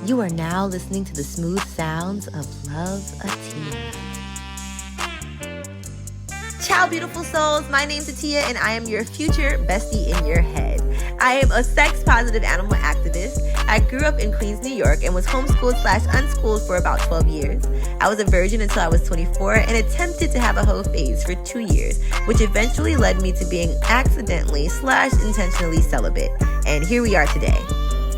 You are now listening to the smooth sounds of Love Atiya. Ciao, beautiful souls. My name's Atiya, and I am your future bestie in your head. I am a sex-positive animal activist. I grew up in Queens, New York, and was homeschooled/unschooled for about 12 years. I was a virgin until I was 24 and attempted to have a hoe phase for 2 years, which eventually led me to being accidentally/intentionally celibate. And here we are today.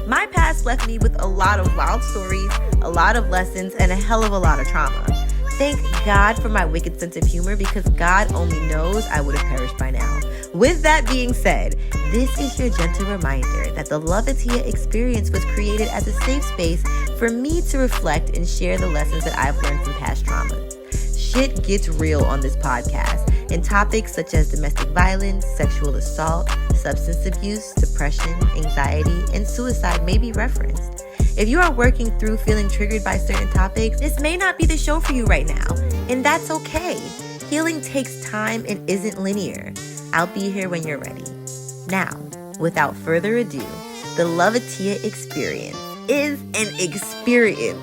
My past left me with a lot of wild stories, a lot of lessons, and a hell of a lot of trauma. Thank God for my wicked sense of humor, because God only knows I would have perished by now. With that being said, this is your gentle reminder that the Love Atiya experience was created as a safe space for me to reflect and share the lessons that I've learned from past traumas. Shit gets real on this podcast, and topics such as domestic violence, sexual assault, substance abuse, depression, anxiety, and suicide may be referenced. If you are working through feeling triggered by certain topics, this may not be the show for you right now, and that's okay. Healing takes time and isn't linear. I'll be here when you're ready. Now, without further ado, the Love Atiya experience is an experience.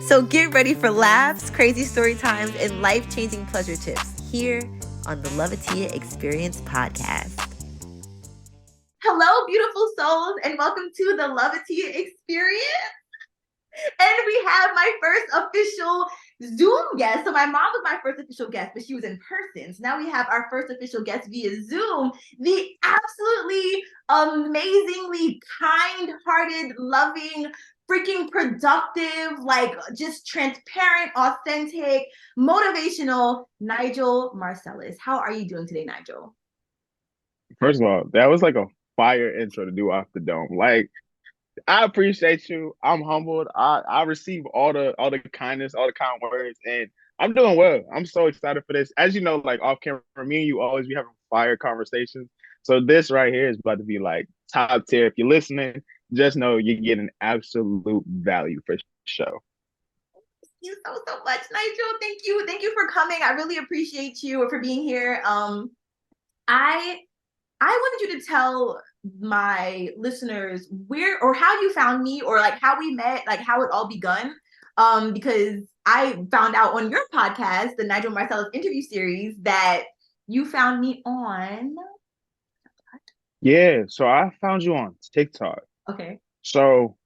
So get ready for laughs, crazy story times, and life-changing pleasure tips here on the Love Atiya Experience podcast. Hello, beautiful souls, and welcome to the Love Atiya Experience. And we have my first official Zoom guest. So my mom was my first official guest, but she was in person. So now we have our first official guest via Zoom, the absolutely amazingly kind-hearted, loving, freaking productive, like just transparent, authentic, motivational Nigel Marcellus. How are you doing today, Nigel? First of all, that was like a fire intro to do off the dome. Like, I appreciate you. I'm humbled. I receive all the kindness, all the kind words, and I'm doing well. I'm so excited for this. As you know, like off camera, me and you always be having fire conversations. So this right here is about to be like top tier. If you're listening, just know you're getting absolute value for show. Thank you so much, Nigel. Thank you for coming. I really appreciate you for being here. I wanted you to tell my listeners where or how you found me, or like how we met, like how it all begun. Because I found out on your podcast, the Nigel Marcellus interview series, that you found me on. Yeah, so I found you on TikTok. Okay. So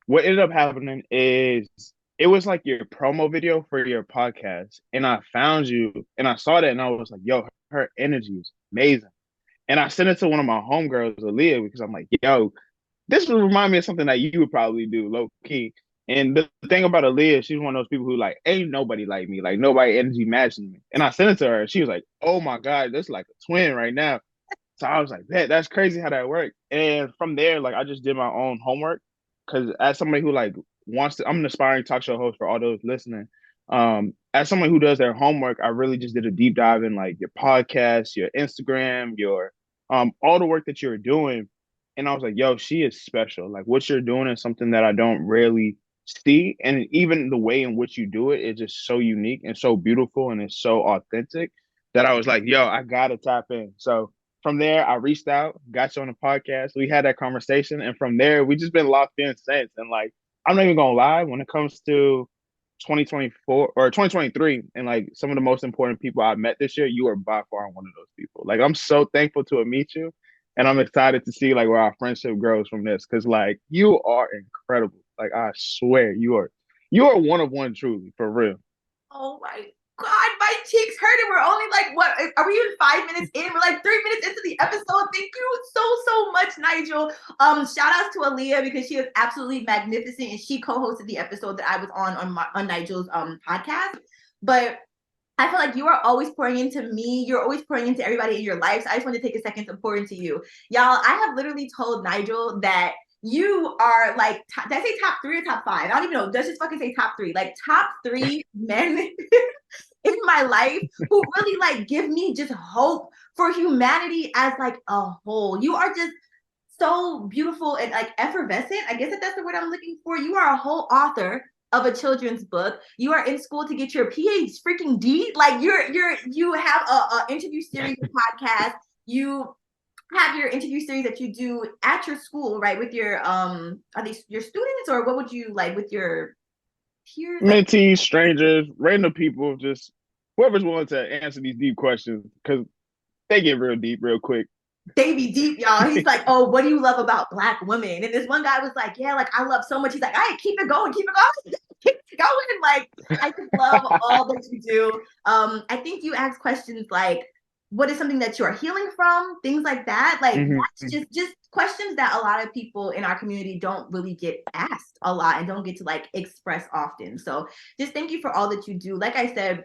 what ended up happening is it was like your promo video for your podcast, and I found you and I saw that and I was like, yo, her energy is amazing. And I sent it to one of my homegirls, Atiya, because I'm like, yo, this would remind me of something that you would probably do, low key. And the thing about Atiya, she's one of those people who like, ain't nobody like me, like nobody energy matching me. And I sent it to her, and she was like, oh my God, that's like a twin right now. So I was like, that's crazy how that worked. And from there, like I just did my own homework, because as somebody who like wants to, I'm an aspiring talk show host for all those listening. As someone who does their homework, I really just did a deep dive in like your podcast, your Instagram, your all the work that you're doing. And I was like, yo, she is special. Like what you're doing is something that I don't really see. And even the way in which you do it is just so unique and so beautiful, and it's so authentic that I was like, yo, I gotta tap in. So from there, I reached out, got you on the podcast. We had that conversation. And from there, we just been locked in since. And like, I'm not even gonna lie, when it comes to 2024 or 2023 and like some of the most important people I met this year, you are by far one of those people. Like I'm so thankful to meet you, and I'm excited to see like where our friendship grows from this, because like you are incredible. Like I swear you are one of one, truly, for real. Oh my God, my cheeks hurt, and we're only like, what, are we even 5 minutes in? We're like 3 minutes into the episode. Thank you so much, Nigel. Shout outs to Aaliyah, because she is absolutely magnificent, and she co-hosted the episode that I was on Nigel's podcast. But I feel like you are always pouring into me. You're always pouring into everybody in your life. So I just want to take a second to pour into you. Y'all, I have literally told Nigel that you are like, did I say top 3 or top 5? I don't even know. Let's just fucking say top 3. Like top 3 men in my life who really like give me just hope for humanity as like a whole. You are just so beautiful and like effervescent. I guess that's the word I'm looking for. You are a whole author of a children's book. You are in school to get your PhD. Like you have a interview series podcast. You have your interview series that you do at your school, right? With your are these your students, or what would you like with your peers? Like Mentees, strangers, random people, just whoever's willing to answer these deep questions because they get real deep real quick. they be deep, y'all. He's like, oh, what do you love about Black women? And this one guy was like, yeah, like I love so much. He's like, all right, keep it going, keep it going, keep it going. Like I just love all that you do. I think you ask questions like, what is something that you are healing from? Things like that. Like that's Hmm. just questions that a lot of people in our community don't really get asked a lot and don't get to like express often. So just thank you for all that you do. Like I said,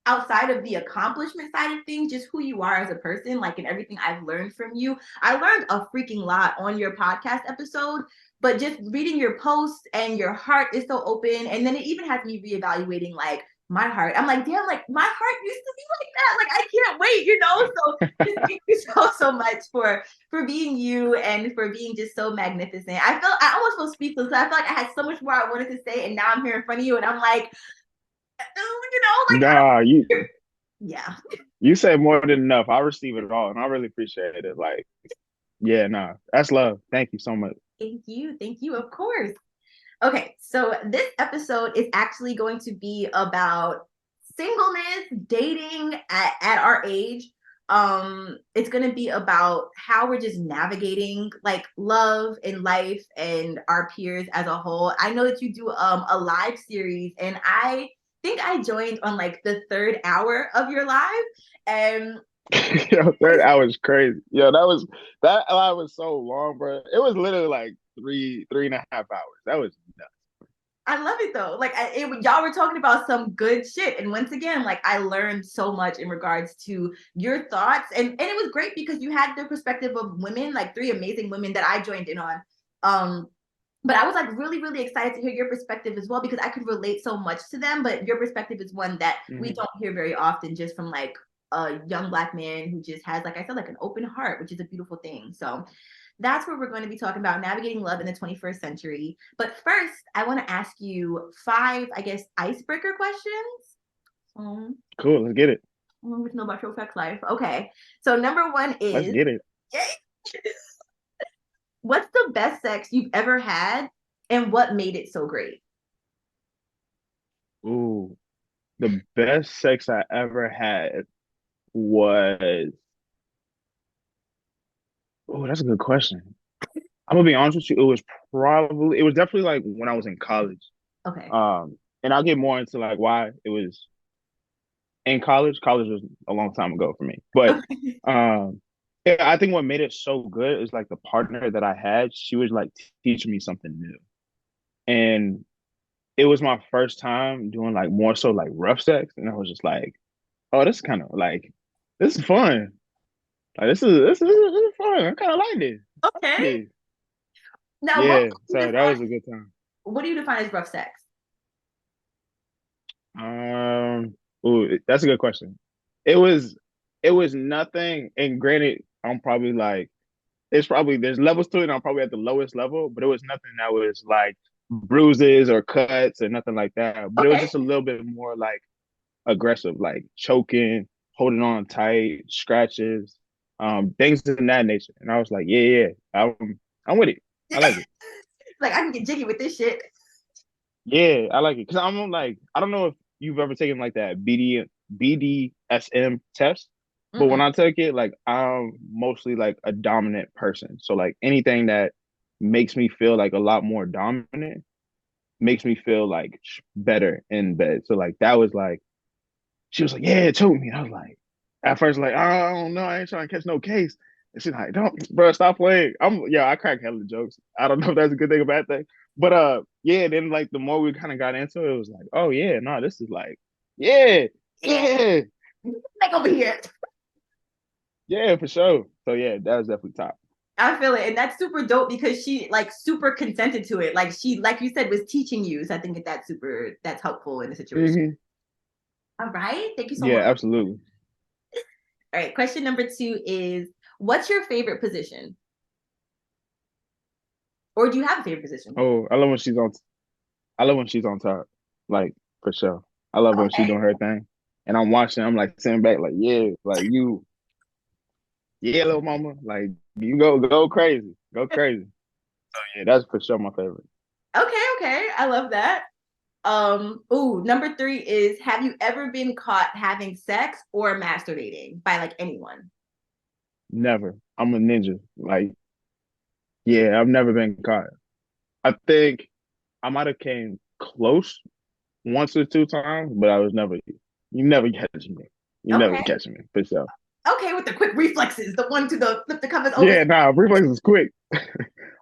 outside of the accomplishment side of things, just who you are as a person, like in everything I've learned from you. I learned a freaking lot on your podcast episode, but just reading your posts and your heart is so open. And then it even has me reevaluating like my heart. I'm like, damn, like my heart used to be like that. Like I can't wait, you know? So just thank you so much for being you and for being just so magnificent. I almost feel speechless. I feel like I had so much more I wanted to say, and now I'm here in front of you and I'm like, you know, like Nah, yeah. you say more than enough. I receive it all, and I really appreciate it. Like, yeah, nah, that's love. Thank you so much. Thank you. Thank you. Of course. Okay, so this episode is actually going to be about singleness, dating at our age. It's going to be about how we're just navigating like love and life and our peers as a whole. I know that you do a live series, and I think I joined on like the third hour of your live, and Yo, third hour is crazy. Yo, that hour was so long, bro. It was literally like three and a half hours. That was nuts. I love it though. Like y'all were talking about some good shit, and once again, like I learned so much in regards to your thoughts, and it was great because you had the perspective of women, like three amazing women that I joined in on. Um, but I was like really excited to hear your perspective as well because I could relate so much to them. But your perspective is one that we Hmm. don't hear very often, just from like a young Black man who just has, like I said, like an open heart, which is a beautiful thing. So that's what we're going to be talking about, navigating love in the 21st century. But first, I want to ask you five, I guess, icebreaker questions. Cool. Let's get it. I want to know about your sex life. Okay. So number one Let's is, get it. what's the best sex you've ever had and what made it so great? Ooh, the best sex I ever had was. Oh, that's a good question. I'm gonna be honest with you. It was definitely like when I was in college. Okay. And I'll get more into like why it was in college. College was a long time ago for me, but Okay. um, yeah, I think what made it so good is like the partner that I had. She was like teaching me something new, and it was my first time doing like more so like rough sex, and I was just like, oh, this is kind of like this is fun. Like this is fun. I kind of like this. I like Okay. this. Now, Yeah, so that was a good time. what do you define as rough sex? Ooh, that's a good question. It was it was nothing, and granted, I'm probably like it's probably there's levels to it, and I'm probably at the lowest level, but it was nothing that was like bruises or cuts or nothing like that. But it was Okay. just a little bit more like aggressive, like choking, holding on tight, scratches, things of that nature. And I was like, yeah, I'm with it. I like it. Like I can get jiggy with this shit. Yeah, I like it because I'm like I don't know if you've ever taken like that BDSM test, but when Mm-mm. I took it, like I'm mostly like a dominant person. So like anything that makes me feel like a lot more dominant makes me feel like better in bed. So like that was like she was like, yeah, choke me. And I was like, at first like I don't know, I ain't trying to catch no case. And she's like, don't, bro, stop playing. I crack hella jokes. I don't know if that's a good thing or bad thing. But yeah, then like the more we kind of got into it, it was like, oh yeah, no, this is like, yeah, Yeah. yeah, Like over here. yeah, for sure. So yeah, that was definitely top. I feel it. And that's super dope because she like super consented to it. Like she, like you said, was teaching you. So I think that's helpful in the situation. Hmm. All right. Thank you so Yeah, much. absolutely. All right. Question number two is, what's your favorite position? Or do you have a favorite position? Oh, I love when she's on top. Like for sure. I love when she's Okay. doing her thing. And I'm watching, I'm like sitting back, like, yeah, like you. Yeah, little mama. Like you go crazy. Go crazy. So yeah, that's for sure my favorite. Okay, okay. I love that. Ooh, number three is, have you ever been caught having sex or masturbating by like anyone? Never. I'm a ninja. Like, yeah, I've never been caught. I think I might have came close once or two times, but I was never you never catching me. You never Okay. catching me for sure. Okay, with the quick reflexes, the one to the flip the covers over. Yeah, nah, reflex is quick.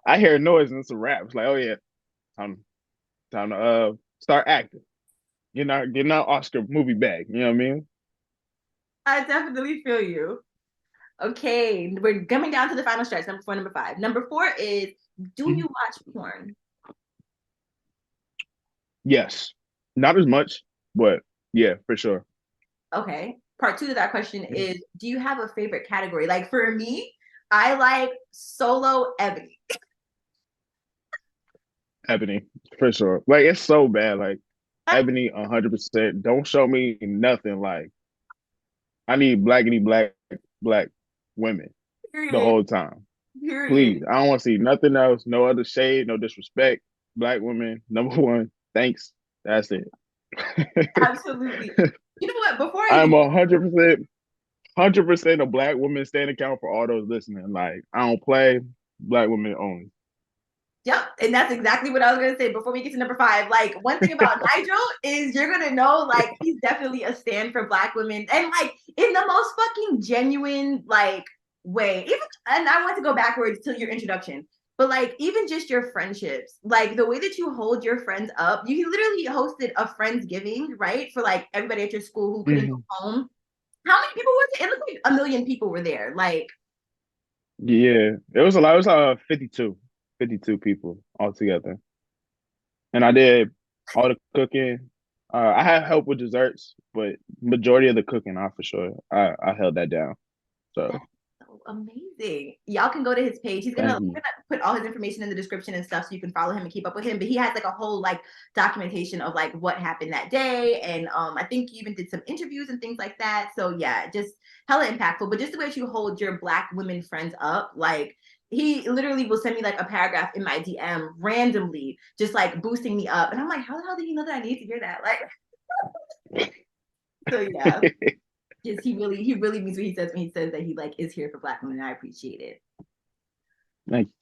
I hear a noise and it's a rap. It's like, oh yeah, time time to start acting. Getting our Oscar movie bag. You know what I mean? I definitely feel you. Okay, we're coming down to the final stretch. Number four, number five. Number four is, do you watch porn? Yes. Not as much, but yeah, for sure. Okay. Part two to that question is, do you have a favorite category? Like for me, I like solo ebony. Ebony, for sure. Like it's so bad. Like Ebony, 100%. Don't show me nothing. Like I need black women the Period. whole time. Period. Please, I don't want to see nothing else. No other shade, no disrespect. Black women, number one. Thanks. That's it. Absolutely. You know what? Before I I'm even 100% a black woman stand account for all those listening. Like I don't play black women only. Yep, and that's exactly what I was gonna say before we get to number five. Like one thing about Nigel is you're gonna know like he's definitely a stand for Black women, and like in the most fucking genuine like way. Even and I want to go backwards to your introduction, but like even just your friendships, like the way that you hold your friends up. You literally hosted a friendsgiving, right, for like everybody at your school who couldn't go Mhm. home. How many people were there? It looked like a million people were there. Like Yeah, it was a lot. It was 52 people altogether. And I did all the cooking. I had help with desserts, but majority of the cooking, I for sure, I held that down. So that's so amazing. Y'all can go to his page. thank We're you. gonna put all his information in the description and stuff so you can follow him and keep up with him. But he has like a whole like documentation of like what happened that day. And I think you even did some interviews and things like that. So yeah, just hella impactful. But just the way that you hold your Black women friends up, like he literally will send me like a paragraph in my DM randomly, just like boosting me up. And I'm like, how the hell did he know that I need to hear that? Like, so yeah. Just he really means what he says when he says that he like is here for Black women. And I appreciate it.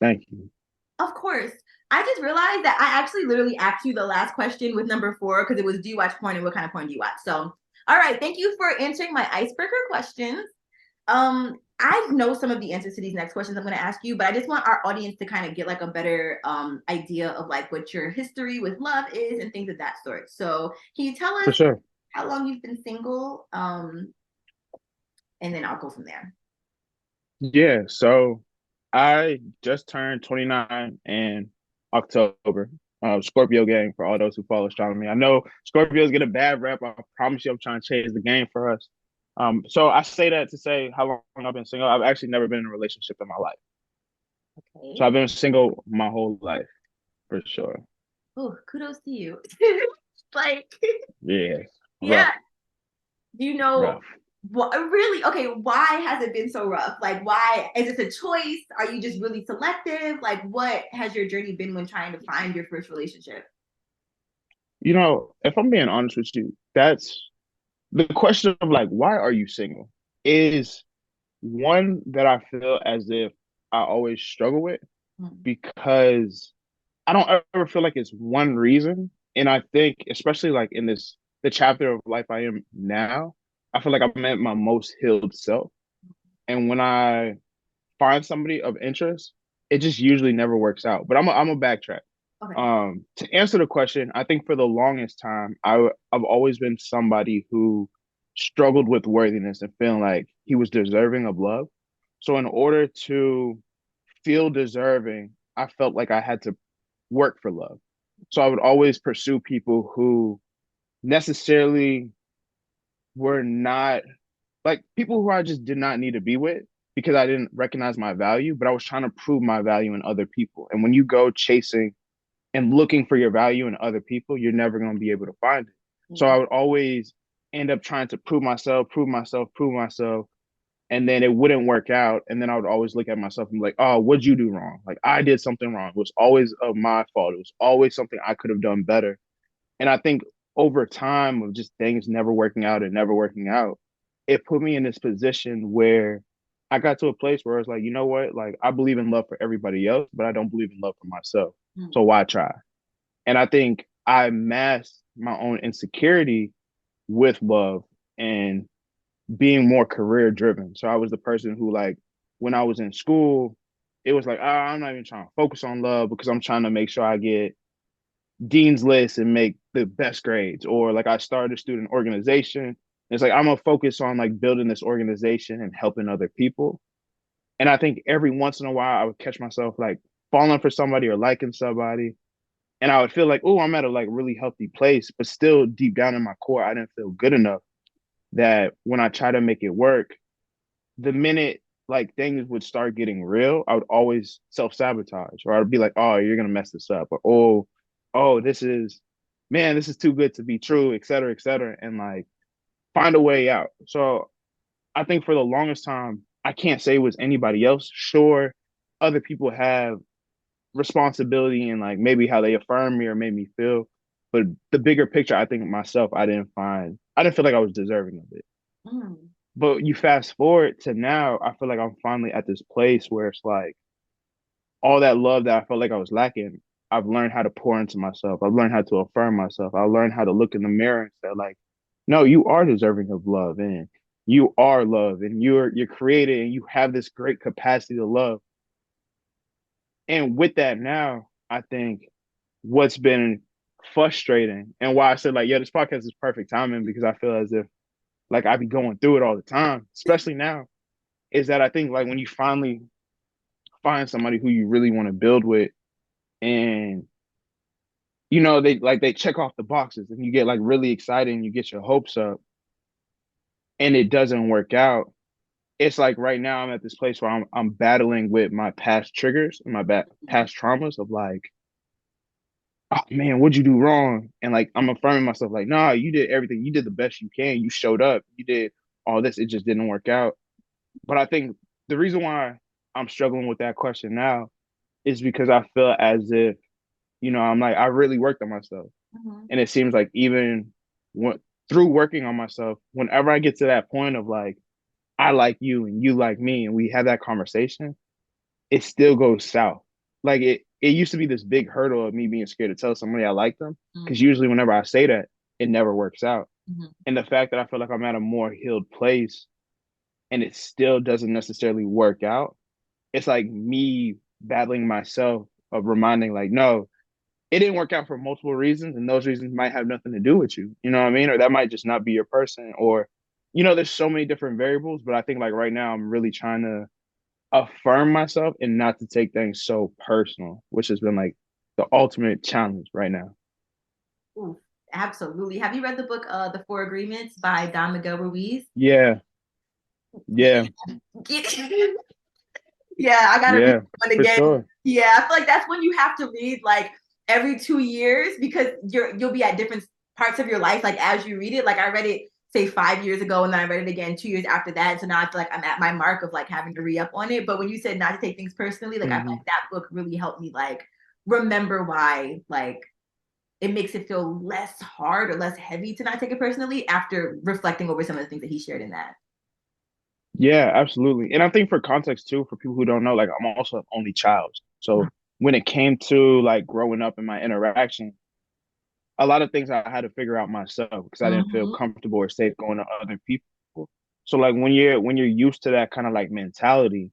Thank you. Of course. I just realized that I actually literally asked you the last question with number four because it was, do you watch porn and what kind of porn do you watch? So, all right, thank you for answering my icebreaker questions. I know some of the answers to these next questions I'm going to ask you, but I just want our audience to kind of get like a better idea of like what your history with love is and things of that sort. So, can you tell For us sure. how long you've been single? And then I'll go from there. Yeah, so I just turned 29 in October. Scorpio gang for all those who follow astronomy. I know Scorpios get a bad rep. I promise you I'm trying to change the game for us. So I say that to say how long I've been single. I've actually never been in a relationship in my life. So Okay. I've been single my whole life for sure. Oh, kudos to you. Like, Yeah. yeah. Rough, Do you know rough. what really? Okay, why has it been so rough? Like, why is this a choice? Are you just really selective? Like, what has your journey been when trying to find your first relationship? If I'm being honest with you, that's the question of like, why are you single? Is one that I feel as if I always struggle with Mm. because I don't ever feel like it's one reason. And I think, especially like in the chapter of life I am now, I feel like I'm at my most healed self. And when I find somebody of interest, it just usually never works out. But I'm a backtrack. Okay. To answer the question, I think for the longest time, I've always been somebody who struggled with worthiness and feeling like he was deserving of love. So in order to feel deserving, I felt like I had to work for love. So I would always pursue people who necessarily were not like people who I just did not need to be with because I didn't recognize my value, but I was trying to prove my value in other people. And when you go chasing and looking for your value in other people, you're never going to be able to find it. So Mm. I would always end up trying to prove myself, prove myself, prove myself. and then it wouldn't work out. And then I would always look at myself and be like, oh, what'd you do wrong? Like I did something wrong. It was always of my fault. It was always something I could have done better. And I think over time of just things never working out and never working out, it put me in this position where I got to a place where I was like, you know what? Like I believe in love for everybody else, but I don't believe in love for myself. So why try? And I think I masked my own insecurity with love and being more career driven. So I was the person who like when I was in school, it was like, I'm not even trying to focus on love because I'm trying to make sure I get dean's list and make the best grades. Or like I started a student organization. It's like I'm gonna focus on like building this organization and helping other people. And I think every once in a while I would catch myself like falling for somebody or liking somebody. And I would feel like, oh, I'm at a like really healthy place, but still deep down in my core, I didn't feel good enough that when I try to make it work, the minute like things would start getting real, I would always self-sabotage or I'd be like, oh, you're gonna mess this up, or oh, this is man, this is too good to be true, et cetera, et cetera, and like find a way out. So I think for the longest time, I can't say it was anybody else. Sure, other people have responsibility and like maybe how they affirm me or made me feel. But the bigger picture, I think myself, I didn't feel like I was deserving of it. Mm. But you fast forward to now, I feel like I'm finally at this place where it's like all that love that I felt like I was lacking, I've learned how to pour into myself. I've learned how to affirm myself. I learned how to look in the mirror and say, like, no, you are deserving of love and you are love and you're created and you have this great capacity to love. And with that now, I think what's been frustrating and why I said like, yeah, this podcast is perfect timing because I feel as if like I be going through it all the time, especially now, is that I think like when you finally find somebody who you really want to build with and they check off the boxes and you get like really excited and you get your hopes up and it doesn't work out. It's like right now I'm at this place where I'm battling with my past triggers and my past traumas of like, oh man, what'd you do wrong? And like I'm affirming myself, like, nah, you did everything. You did the best you can. You showed up. You did all this. It just didn't work out. But I think the reason why I'm struggling with that question now is because I feel as if, I'm like, I really worked on myself. Mhm. And it seems like even when, through working on myself, whenever I get to that point of like, I like you and you like me, and we have that conversation, it still goes south. Like it used to be this big hurdle of me being scared to tell somebody I like them. Because Mhm. usually whenever I say that, it never works out. Mhm. And the fact that I feel like I'm at a more healed place and it still doesn't necessarily work out, it's like me battling myself of reminding like, no, it didn't work out for multiple reasons, and those reasons might have nothing to do with you. You know what I mean? Or that might just not be your person. Or, there's so many different variables. But I think like right now, I'm really trying to affirm myself and not to take things so personal, which has been like the ultimate challenge right now. Ooh, absolutely. Have you read the book The Four Agreements by Don Miguel Ruiz? Yeah, Yeah. yeah, Yeah, I gotta read yeah, one for again. sure. Yeah, I feel like that's one you have to read like every 2 years because you'll be at different parts of your life. Like as you read it, like I read it say 5 years ago and then I read it again 2 years after that. So now I feel like I'm at my mark of like having to re-up on it. But when you said not to take things personally, like I feel Hmm. like that book really helped me like remember why like it makes it feel less hard or less heavy to not take it personally after reflecting over some of the things that he shared in that. Yeah, absolutely. And I think for context too, for people who don't know, like I'm also an only child. So when it came to like growing up in my interaction, a lot of things I had to figure out myself because I didn't feel Mm-hmm. comfortable or safe going to other people. So like when you're used to that kind of like mentality,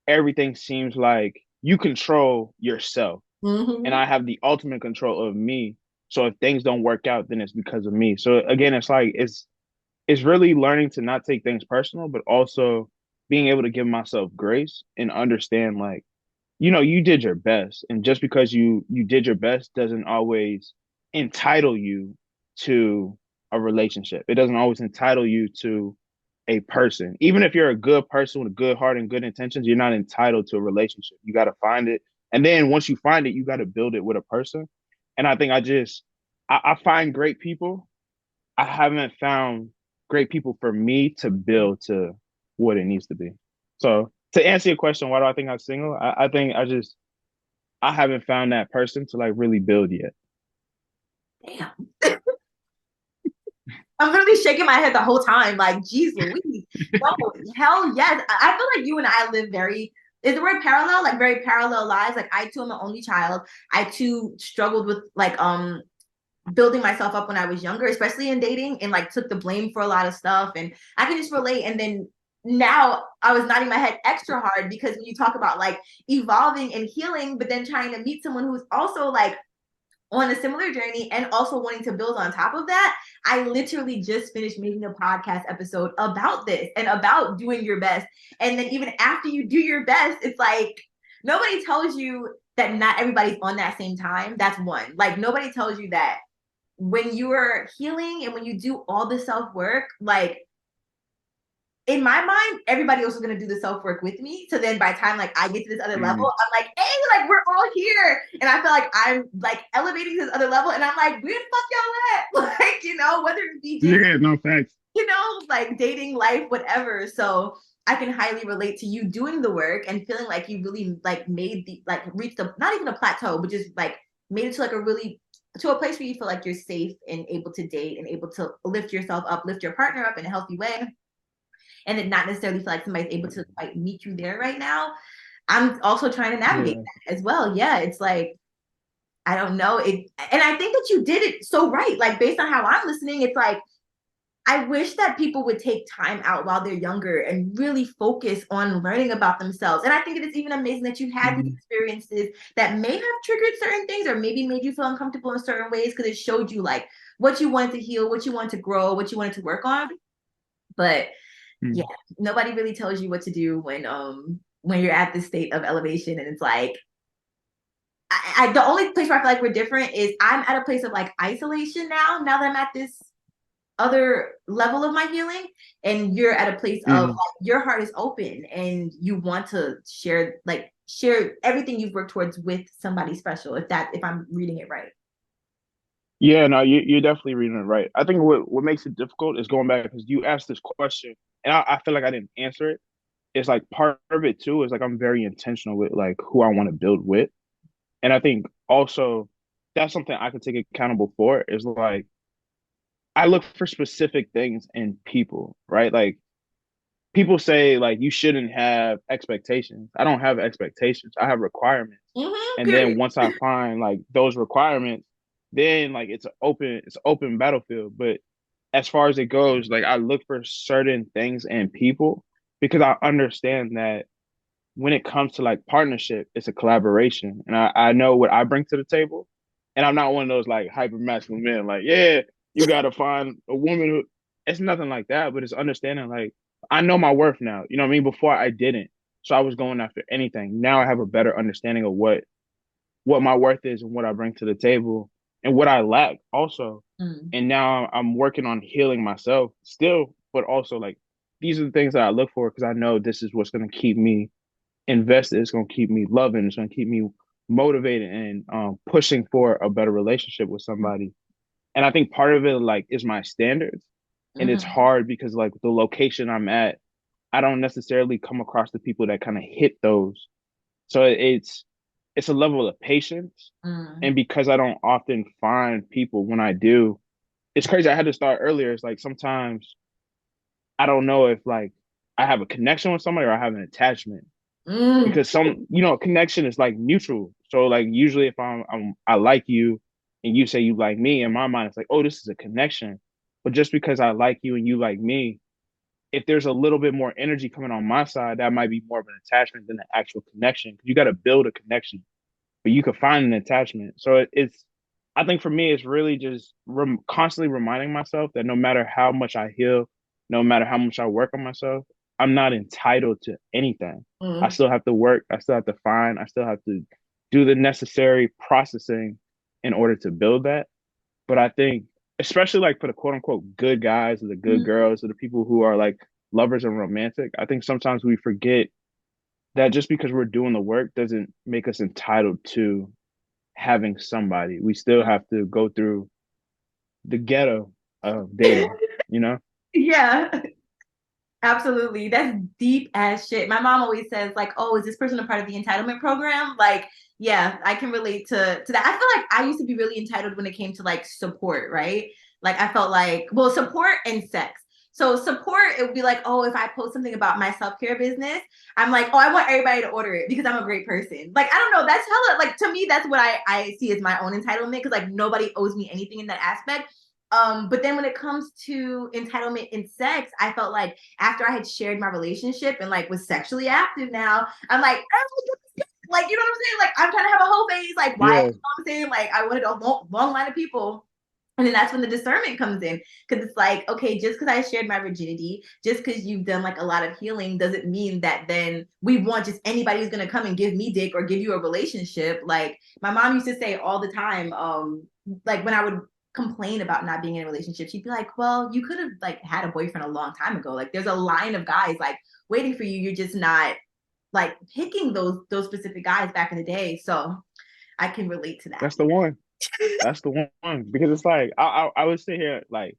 everything seems like you control yourself and Mm-hmm. I have the ultimate control of me. So if things don't work out, then it's because of me. So again, it's like it's really learning to not take things personal, but also being able to give myself grace and understand like, you did your best. And just because you did your best doesn't always entitle you to a relationship. It doesn't always entitle you to a person. Even if you're a good person with a good heart and good intentions, you're not entitled to a relationship. You got to find it. And then once you find it, you got to build it with a person. And I think I find great people. I haven't found great people for me to build to. what it needs to be. So to answer your question, why do I think I'm single? I think I haven't found that person to like really build yet. Damn. I'm literally shaking my head the whole time, like, geez Louise. No, hell yes. I feel like you and I live very, is the word parallel? Like very parallel lives. Like I too am an only child. I too struggled with like building myself up when I was younger, especially in dating, and like took the blame for a lot of stuff. And I can just relate. And then now I was nodding my head extra hard because when you talk about like evolving and healing, but then trying to meet someone who's also like on a similar journey and also wanting to build on top of that, I literally just finished making a podcast episode about this and about doing your best. And then even after you do your best, it's like nobody tells you that not everybody's on that same time. That's one. Like nobody tells you that when you are healing and when you do all the self work, like in my mind, everybody else is gonna do the self work with me. So then by the time like I get to this other level, Mm. I'm like, hey, like we're all here. And I feel like I'm like elevating to this other level. And I'm like, where the fuck y'all at? Like, whether it be just, Yeah, no facts. like dating, life, whatever. So I can highly relate to you doing the work and feeling like you really like made the like reached a not even a plateau, but just like made it to like a really to a place where you feel like you're safe and able to date and able to lift yourself up, lift your partner up in a healthy way and then not necessarily feel like somebody's able to like meet you there right now. I'm also trying to navigate Yeah. that as well. Yeah, it's like I don't know it, and I think that you did it so right. Like based on how I'm listening, it's like I wish that people would take time out while they're younger and really focus on learning about themselves. And I think it is even amazing that you had these Mhm. experiences that may have triggered certain things or maybe made you feel uncomfortable in certain ways because it showed you like what you wanted to heal, what you wanted to grow, what you wanted to work on. But yeah, Mm. nobody really tells you what to do when you're at this state of elevation and it's like the only place where I feel like we're different is I'm at a place of like isolation now that I'm at this other level of my healing and you're at a place of Mhm. like, your heart is open and you want to share everything you've worked towards with somebody special if I'm reading it right. Yeah, no, you're definitely reading it right. I think what makes it difficult is going back because you asked this question and I feel like I didn't answer it. It's like part of it too is like I'm very intentional with like who I want to build with. And I think also that's something I can take accountable for is like I look for specific things in people, right? Like people say like you shouldn't have expectations. I don't have expectations. I have requirements. And then Period. once I find like those requirements, then like it's an open battlefield. But as far as it goes, like I look for certain things in people because I understand that when it comes to like partnership, it's a collaboration. And I know what I bring to the table. And I'm not one of those like hyper masculine men, like, yeah, you gotta find a woman who it's nothing like that, but it's understanding like I know my worth now. You know what I mean? Before I didn't. So I was going after anything. Now I have a better understanding of what my worth is and what I bring to the table and what I lack also. Mm. And now I'm working on healing myself still, but also like these are the things that I look for because I know this is what's gonna keep me invested. It's going to keep me loving. It's going to keep me motivated and pushing for a better relationship with somebody. And I think part of it like is my standards, and it's Mm-hmm. hard because like the location I'm at, I don't necessarily come across the people that kind of hit those. So it's a level of patience, Mm. and because I don't often find people when I do, it's crazy. I had to start earlier. It's like sometimes I don't know if like I have a connection with somebody or I have an attachment Mm. because some connection is like neutral. So like usually if I like you and you say you like me, in my mind it's like, oh, this is a connection. But just because I like you and you like me, if there's a little bit more energy coming on my side, that might be more of an attachment than an actual connection. You got to build a connection, but you could find an attachment. So it's I think for me it's really just constantly reminding myself that no matter how much I heal, no matter how much I work on myself, I'm not entitled to anything. I Mm. still have to work, I still have to find, I still have to do the necessary processing in order to build that. But I think especially like for the quote unquote good guys or the good Mm. girls or the people who are like lovers and romantic, I think sometimes we forget that just because we're doing the work doesn't make us entitled to having somebody. We still have to go through the ghetto of dating, you know? Yeah, Absolutely. That's deep as shit. My mom always says, like, oh, is this person a part of the entitlement program? Like, yeah, I can relate to that. I feel like I used to be really entitled when it came to like support, right? Like I felt like, well, support and sex. So support, it would be like, oh, if I post something about my self-care business, I'm like, oh, I want everybody to order it because I'm a great person. Like, I don't know. That's hella, like, to me, that's what I see as my own entitlement because like nobody owes me anything in that aspect. But then when it comes to entitlement in sex, I felt like after I had shared my relationship and like was sexually active now, I'm like, oh, like, you know what I'm saying? Like, I'm trying to have a whole phase. Like, why? You know Yeah, what I'm saying? Like, I wanted a long line of people. And then that's when the discernment comes in. Because it's like, okay, just because I shared my virginity, just because you've done like a lot of healing, doesn't mean that then we want just anybody who's going to come and give me dick or give you a relationship. Like, my mom used to say all the time, like when I would complain about not being in a relationship, she'd be like, well, you could have like had a boyfriend a long time ago. Like, there's a line of guys like waiting for you. You're just not like picking those specific guys back in the day. So I can relate to that. that's the one. That's the one because it's like I would sit here like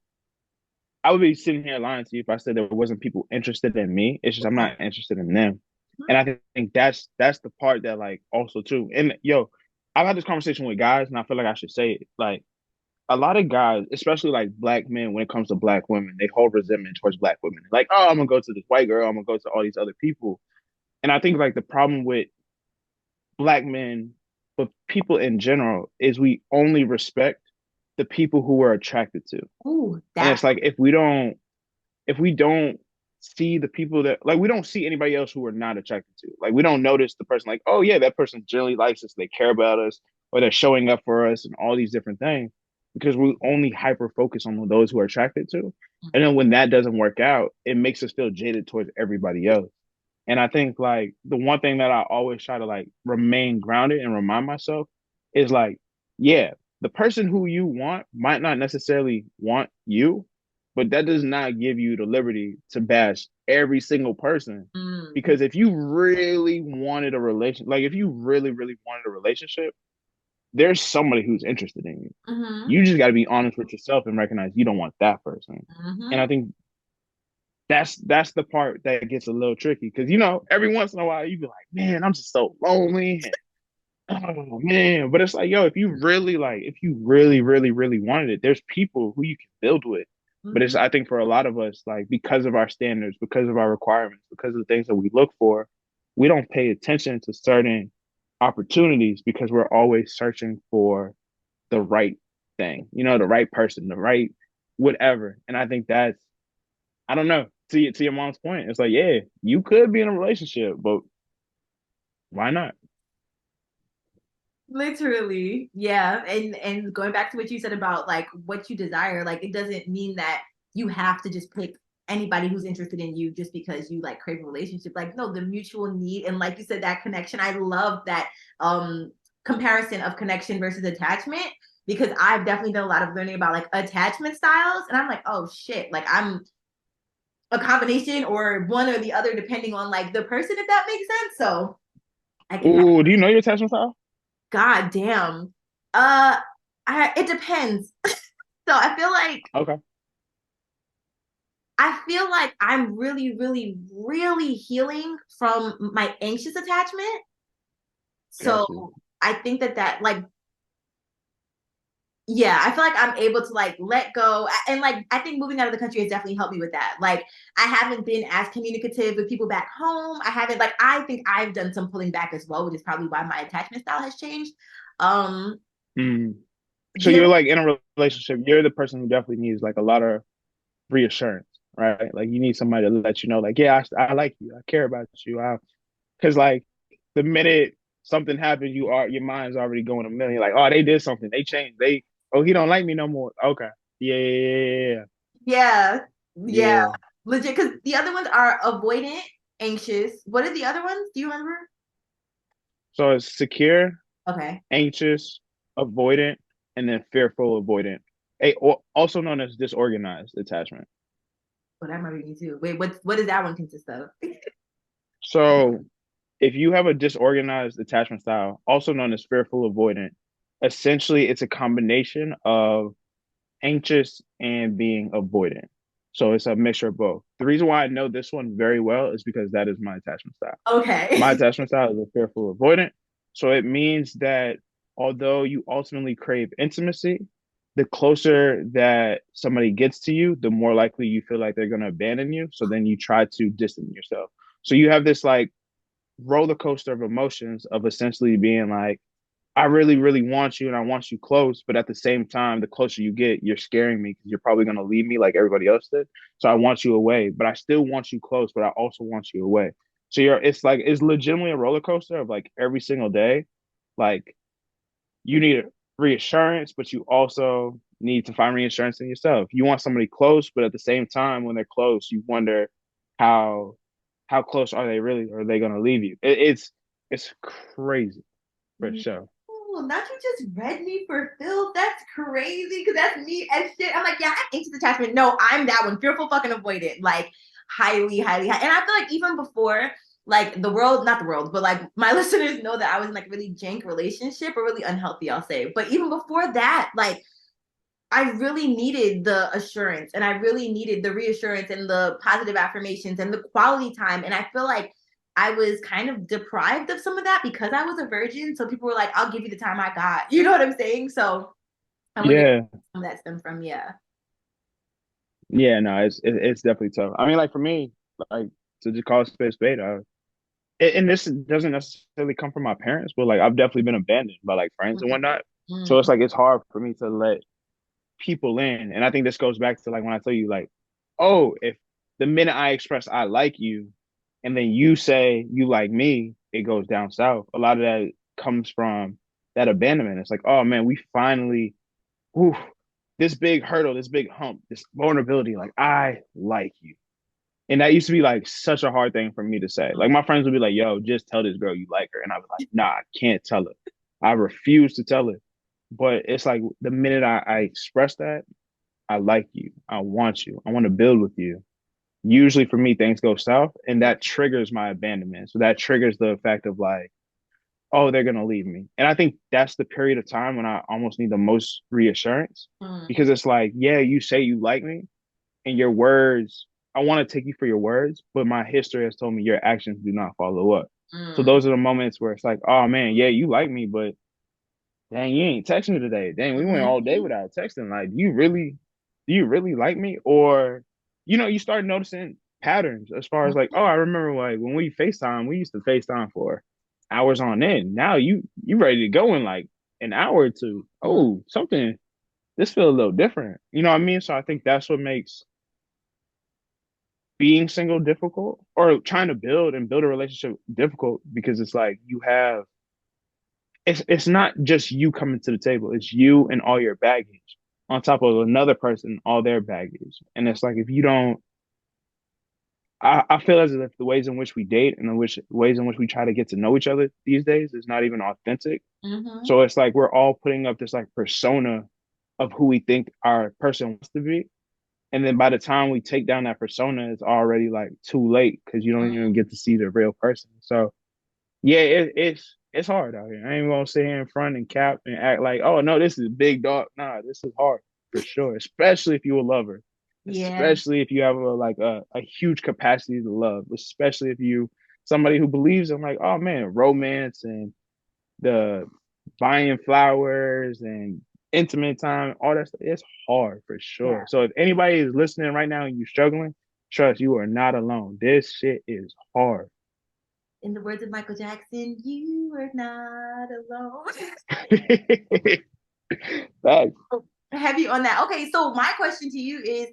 I would be sitting here lying to you if I said there wasn't people interested in me. It's just I'm not interested in them, and I think that's the part that like also too. And yo, I've had this conversation with guys, and I feel like I should say it. Like a lot of guys, especially like black men, when it comes to black women, they hold resentment towards black women. Like, oh, I'm gonna go to this white girl, I'm gonna go to all these other people. And I think like the problem with black men, but people in general, is we only respect the people who we're attracted to. Ooh, And that. it's like if we don't see the people that like we don't see anybody else who we're not attracted to. Like we don't notice the person like, oh yeah, that person generally likes us, they care about us, or they're showing up for us and all these different things. Because we only hyper focus on those who are attracted to. And then when that doesn't work out, it makes us feel jaded towards everybody else. And I think like the one thing that I always try to like remain grounded and remind myself is like, yeah, the person who you want might not necessarily want you, but that does not give you the liberty to bash every single person. Mm-hmm. Because if you really wanted a relation, like if you really, really wanted a relationship, there's somebody who's interested in you. Mm-hmm. You just got to be honest with yourself and recognize you don't want that person. And I think that's the part that gets a little tricky because you know every once in a while you be like, man, I'm just so lonely. Oh man, but it's like, yo, if you really like, if you really, really, really wanted it, there's people who you can build with. But it's Mm-hmm. I think for a lot of us, like because of our standards, because of our requirements, because of the things that we look for, we don't pay attention to certain opportunities because we're always searching for the right thing, you know, the right person, the right whatever. And I think that's I don't know. To your mom's point, it's like, yeah, you could be in a relationship, but why not? Literally, yeah. And going back to what you said about like what you desire, like it doesn't mean that you have to just pick anybody who's interested in you just because you like crave a relationship. Like no, the mutual need and like you said, that connection. I love that comparison of connection versus attachment because I've definitely done a lot of learning about like attachment styles, and I'm like, oh shit, like I'm a combination or one or the other depending on like the person, if that makes sense. So I can Oh, do you know your attachment style? God damn. Uh, it depends. So Okay, I feel like I'm really, really, really healing from my anxious attachment. So got you. I think that like yeah, I feel like I'm able to like let go. And like I think moving out of the country has definitely helped me with that. Like I haven't been as communicative with people back home. I haven't like I think I've done some pulling back as well, which is probably why my attachment style has changed. Um Mm. So the you're other like in a relationship, you're the person who definitely needs like a lot of reassurance, right? Like you need somebody to let you know, like, yeah, I like you, I care about you. Because like the minute something happens, your mind's already going a million. Like, oh, they did something, they changed, oh, he don't like me no more. Okay, yeah, yeah, yeah, yeah, yeah. legit because the other ones are avoidant, anxious. What are the other ones? Do you remember? So it's secure, Okay. anxious, avoidant, and then fearful avoidant. Also known as disorganized attachment. Well, that might be me too. Wait, what does that one consist of? So if you have a disorganized attachment style, also known as fearful avoidant, essentially it's a combination of anxious and being avoidant. So it's a mixture of both. The reason why I know this one very well is because that is my attachment style. My Okay. attachment style is a fearful avoidant. So it means that although you ultimately crave intimacy, the closer that somebody gets to you, the more likely you feel like they're going to abandon you. So then you try to distance yourself. So you have this like roller coaster of emotions of essentially being like, I really, really want you and I want you close. But at the same time, the closer you get, you're scaring me because you're probably going to leave me like everybody else did. So I want you away, but I still want you close, but I also want you away. So it's like, it's legitimately a roller coaster of like every single day. Like you need reassurance, but you also need to find reassurance in yourself. You want somebody close, but at the same time, when they're close, you wonder how how close are they really, or are they going to leave you? It's crazy for sure. Oh, not you just read me for Phil. That's crazy because that's me as shit. I'm like, yeah, I'm anxious attachment. No, I'm that one. Fearful fucking avoidant. Like highly, highly high. And I feel like even before, like the world, not the world, but like my listeners know that I was in like a really jank relationship or really unhealthy, I'll say. But even before that, like I really needed the assurance and I really needed the reassurance and the positive affirmations and the quality time. And I feel like I was kind of deprived of some of that because I was a virgin. So people were like, I'll give you the time I got. You know what I'm saying? So I wonder if Yeah, some of that stemmed from, yeah. yeah, no, it's definitely tough. I mean, like for me, like to just call a spade a spade, and this doesn't necessarily come from my parents, but like I've definitely been abandoned by like friends and whatnot. So it's Mm-hmm. like it's hard for me to let people in, and I think this goes back to like when I tell you like, oh, if the minute I express I like you, and then you say you like me, it goes down south. A lot of that comes from that abandonment. It's like, oh man, we finally, whew, this big hurdle, this big hump, this vulnerability, like I like you. And that used to be like such a hard thing for me to say. Like my friends would be like, yo, just tell this girl you like her. And I was like, nah, I can't tell her. I refuse to tell her. But it's like the minute I express that, I like you. I want you. I want to build with you. Usually for me, things go south and that triggers my abandonment. So that triggers the fact of like, oh, they're going to leave me. And I think that's the period of time when I almost need the most reassurance Mm-hmm. because it's like, yeah, you say you like me and your words, I want to take you for your words, but my history has told me your actions do not follow up. So those are the moments where it's like, oh man, yeah, you like me, but dang, you ain't texting me today. Dang, we went all day Mm-hmm. without texting. Like, do you really like me? Or, you start noticing patterns as far as like, oh, I remember like when we FaceTime, we used to FaceTime for hours on end. Now you ready to go in like an hour or two. Oh, something this feel a little different. You know what I mean? So I think that's what makes being single difficult or trying to build a relationship difficult because it's like it's not just you coming to the table, it's you and all your baggage on top of another person, all their baggage. And it's like if you don't I feel as if the ways in which we date and the ways in which we try to get to know each other these days is not even authentic. Mm-hmm. So it's like we're all putting up this like persona of who we think our person wants to be. And then by the time we take down that persona, it's already like too late because you don't even get to see the real person. So yeah, it's hard out here. I ain't gonna sit here in front and cap and act like, oh no, this is big dog. Nah, this is hard for sure. Especially if you're a lover. Yeah. Especially if you have a huge capacity to love. Especially if you somebody who believes in like, oh man, romance and the buying flowers and intimate time, all that stuff. It's hard for Yeah. sure. So if anybody is listening right now and you're struggling, trust you are not alone. This shit is hard. In the words of Michael Jackson, you are not alone. Facts. Heavy on that. Okay, so my question to you is,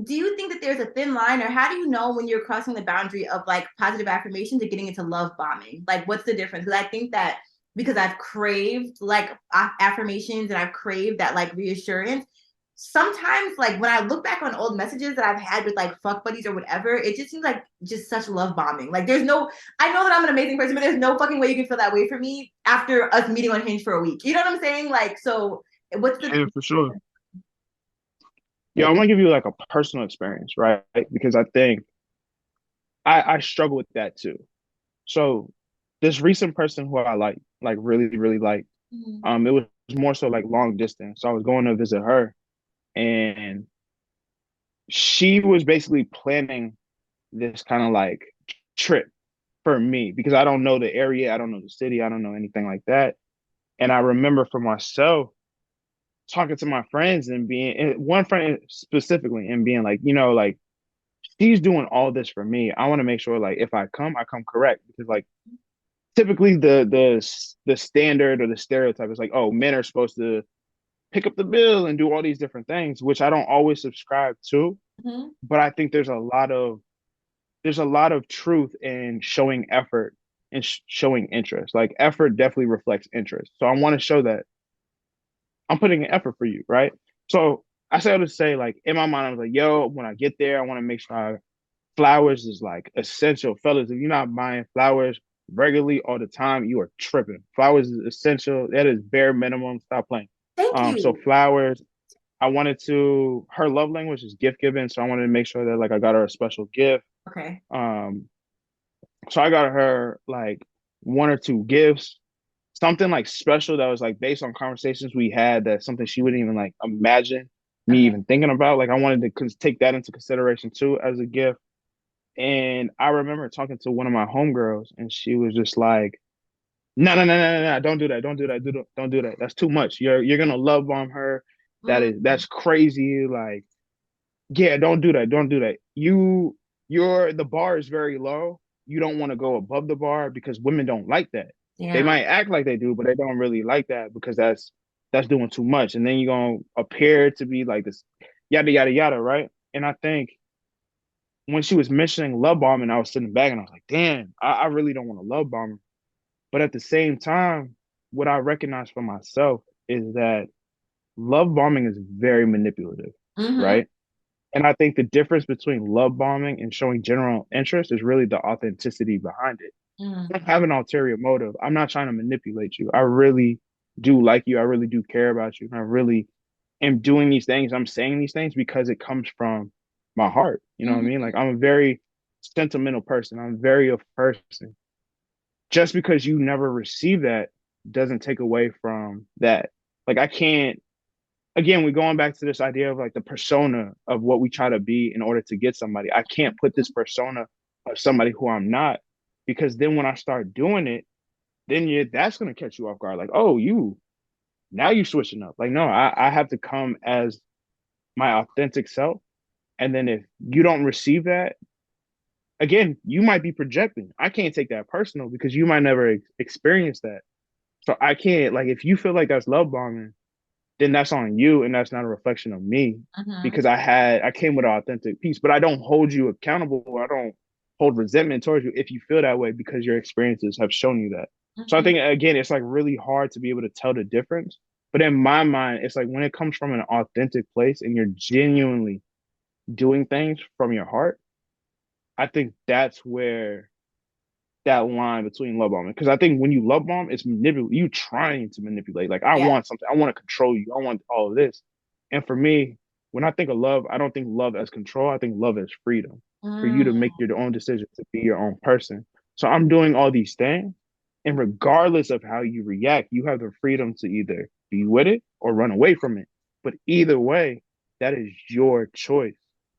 do you think that there's a thin line, or how do you know when you're crossing the boundary of like positive affirmations and getting into love bombing? Like, what's the difference? Because I think that because I've craved like affirmations and I've craved that like reassurance. Sometimes, like when I look back on old messages that I've had with like fuck buddies or whatever, it just seems like just such love bombing. Like, there's no, I know that I'm an amazing person, but there's no fucking way you can feel that way for me after us meeting on Hinge for a week. You know what I'm saying? Like, so what's the Yeah, for sure. Yeah, I want to give you like a personal experience, right? Because I think I struggle with that too. So this recent person who I like really, really like, it was more so like long distance. So I was going to visit her and she was basically planning this kind of like trip for me because I don't know the area, I don't know the city, I don't know anything like that. And I remember for myself talking to my friends and being and one friend specifically and being like, like she's doing all this for me. I want to make sure like if I come correct because like typically the standard or the stereotype is like, oh, men are supposed to pick up the bill and do all these different things, which I don't always subscribe to. Mm-hmm. But I think there's a lot of truth in showing effort and showing interest. Like effort definitely reflects interest. So I want to show that I'm putting an effort for you, right? So I started to say, like, in my mind, I was like, yo, when I get there, I want to make sure flowers is like essential. Fellas, if you're not buying flowers regularly all the time, you are tripping. Flowers is essential. That is bare minimum. Stop playing. Thank So you. flowers, I wanted to, her love language is gift giving. So I wanted to make sure that like I got her a special gift. Okay. Um, so I got her like one or two gifts, something like special that was like based on conversations we had that something she wouldn't even like imagine me Okay. even thinking about. Like I wanted to take that into consideration too as a gift. And I remember talking to one of my homegirls, and she was just like, "No, no, no, no, no, no! Don't do that! Don't do that! Don't do that! That's too much. You're gonna love bomb her. Mm-hmm. That's crazy. Like, yeah, don't do that! Don't do that. The bar is very low. You don't want to go above the bar because women don't like that. They Yeah. might act like they do, but they don't really like that because that's doing too much. And then you're gonna appear to be like this, yada yada yada, right? And I think when she was mentioning love bombing, I was sitting back and I was like, damn, I really don't want to love bomb her. But at the same time, what I recognize for myself is that love bombing is very manipulative, Mm-hmm. right? And I think the difference between love bombing and showing general interest is really the authenticity behind it. Mm-hmm. I don't have an ulterior motive. I'm not trying to manipulate you. I really do like you. I really do care about you. And I really am doing these things. I'm saying these things because it comes from my heart. You know what I mean? Like I'm a very sentimental person. I'm very a person. Just because you never receive that doesn't take away from that. Like I can't again, we're going back to this idea of like the persona of what we try to be in order to get somebody. I can't put this persona of somebody who I'm not because then when I start doing it, then that's gonna catch you off guard. Like, oh, you switching up. Like, no, I have to come as my authentic self. And then if you don't receive that, again, you might be projecting. I can't take that personal because you might never experience that. So I can't like if you feel like that's love bombing, then that's on you and that's not a reflection of me Mm-hmm. because I came with an authentic piece, but I don't hold you accountable. I don't hold resentment towards you if you feel that way because your experiences have shown you that. So I Mm-hmm. think again, it's like really hard to be able to tell the difference. But in my mind, it's like when it comes from an authentic place and you're genuinely doing things from your heart, I think that's where that line between love bombing. Because I think when you love bomb, it's you trying to manipulate. Like I Yeah. want something, I want to control you, I want all of this. And for me, when I think of love, I don't think love as control. I think love as freedom for you to Mm. make your own decisions to be your own person. So I'm doing all these things, and regardless of how you react, you have the freedom to either be with it or run away from it. But either way, that is your choice.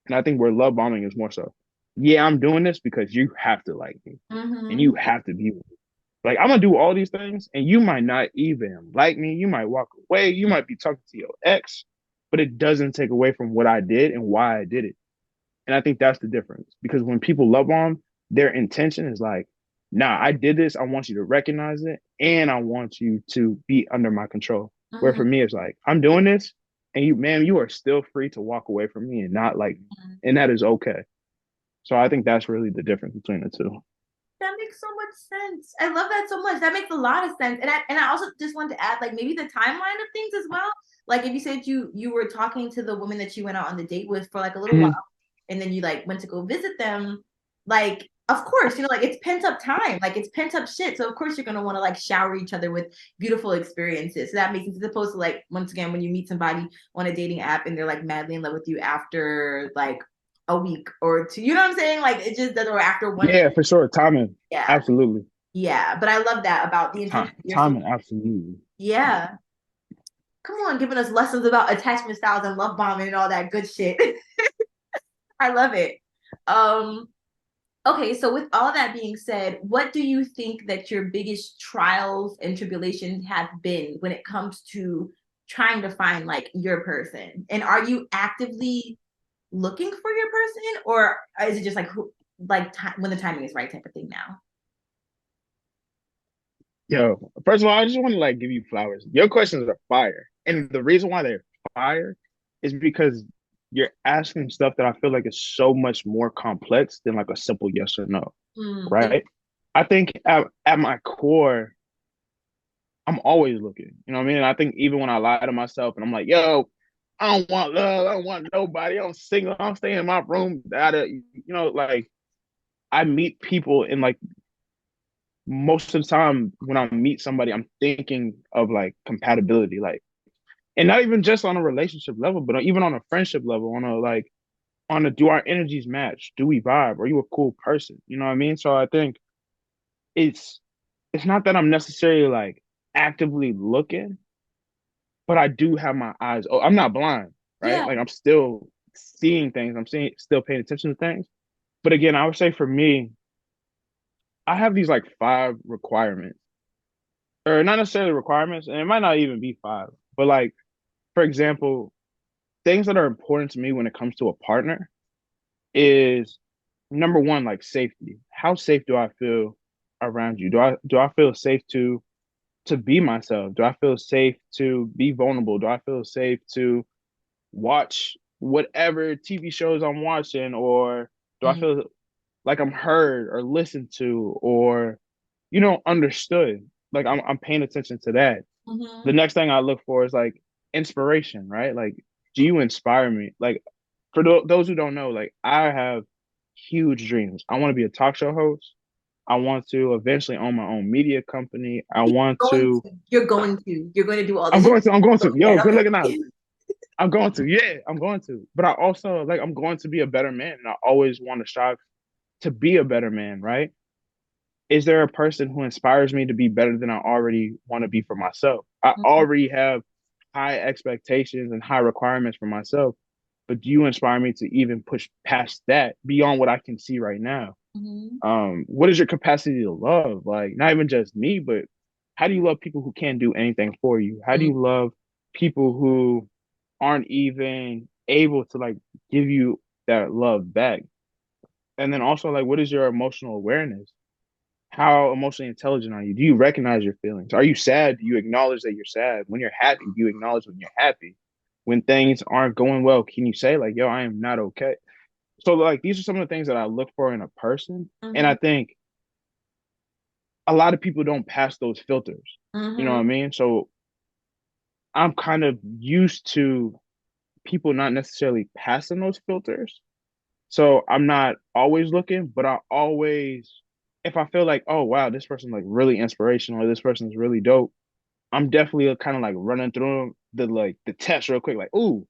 And I think where love bombing is more so, yeah, I'm doing this because you have to like me and Mm-hmm. you have to be with me. Like I'm gonna do all these things, and you might not even like me. You might walk away. You might be talking to your ex, but it doesn't take away from what I did and why I did it. And I think that's the difference because when people love bomb, their intention is like, nah, I did this. I want you to recognize it, and I want you to be under my control. Where Mm-hmm. for me, it's like I'm doing this, and you, man, you are still free to walk away from me and not like me, and that is okay. So I think that's really the difference between the two. That makes so much sense. I love that so much. That makes a lot of sense. And I also just want to add like maybe the timeline of things as well. Like if you said you were talking to the woman that you went out on the date with for like a little while Mhm. and then you like went to go visit them, like of course, like it's pent up time, like it's pent up shit. So of course you're gonna want to like shower each other with beautiful experiences. So that makes sense as opposed to like once again when you meet somebody on a dating app and they're like madly in love with you after like a week or two. You know what I'm saying? Like it just doesn't or after one Yeah, for sure. Timing. yeah. Absolutely. Yeah. But I love that about the intention. You're so Timing. Absolutely. yeah. Come on, giving us lessons about attachment styles and love bombing and all that good shit. I love it. Um, okay, so with all that being said, what do you think that your biggest trials and tribulations have been when it comes to trying to find like your person? And are you actively looking for your person, or is it just like when the timing is right type of thing now? Yo, first of all, I just want to like give you flowers. Your questions are fire. And the reason why they're fire is because you're asking stuff that I feel like is so much more complex than like a simple yes or no, Thank right? I think at my core, I'm always looking. You know what I mean? I think even when I lie to myself and I'm like, yo, I don't want love, I don't want nobody, I'm single, I'm staying in my room. Like I meet people in like most of the time when I meet somebody, I'm thinking of like compatibility, like, and not even just on a relationship level, but even on a friendship level, on a do our energies match? Do we vibe? Are you a cool person? You know what I mean? So I think it's it's not that I'm necessarily like actively looking, but I do have my eyes. Oh, I'm not blind, right? yeah, Like I'm still seeing things. I'm seeing, still paying attention to things. But again, I would say for me, I have these like five requirements, or not necessarily requirements, and it might not even be five, but like for example, things that are important to me when it comes to a partner is number one, like safety. How safe do I feel around you? Do I feel safe to be myself? Do I feel safe to be vulnerable? Do I feel safe to watch whatever TV shows I'm watching, or do I mm-hmm. feel like I'm heard or listened to or understood? Like I'm paying attention to that. The Mm-hmm. next thing I look for is like inspiration, right? Like, do you inspire me? Like, for those who don't know, like, I have huge dreams. I want to be a talk show host. I want to eventually own my own media company. I want to. You're going to do all I'm this. going to. I'm going to. Yo, Yeah, good okay. looking out. I'm going to. Yeah, I'm going to. But I also like. I'm going to be a better man, and I always want to strive to be a better man. Right? Is there a person who inspires me to be better than I already want to be for myself? I Mhm. already have high expectations and high requirements for myself, but do you inspire me to even push past that beyond what I can see right now? Mhm. What is your capacity to love? Like, not even just me, but how do you love people who can't do anything for you? How do Mhm. you love people who aren't even able to like give you that love back? And then also, like, what is your emotional awareness? How emotionally intelligent are you? Do you recognize your feelings? Are you sad? Do you acknowledge that you're sad? When you're happy, do you acknowledge when you're happy? When things aren't going well, can you say like, "Yo, I am not okay"? So like these are some of the things that I look for in a person, and I Mhm. think a lot of people don't pass those filters. You know what I Mhm. mean? So I'm kind of used to people not necessarily passing those filters. So I'm not always looking, but I always, if I feel like, oh wow, this person's like really inspirational, or this person's really dope, I'm definitely kind of like running through the test real quick, like, ooh,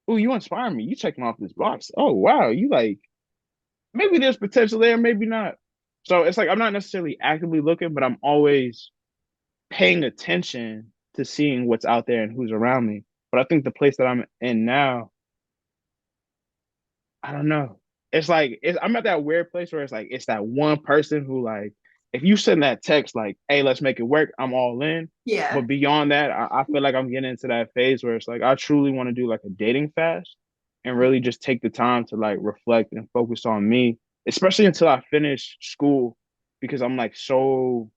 you inspire me. You checking off this box. Oh wow, you like maybe there's potential there, maybe not. So it's like I'm not necessarily actively looking, but I'm always paying attention to seeing what's out there and who's around me. But I think the place that I'm in now, I don't know. I'm at that weird place where it's like it's that one person who like if you send that text like, "Hey, let's make it work," I'm all in. But Yeah. beyond that, I feel like I'm getting into that phase where it's like I truly want to do like a dating fast and really just take the time to like reflect and focus on me, especially until I finish school, because I'm like so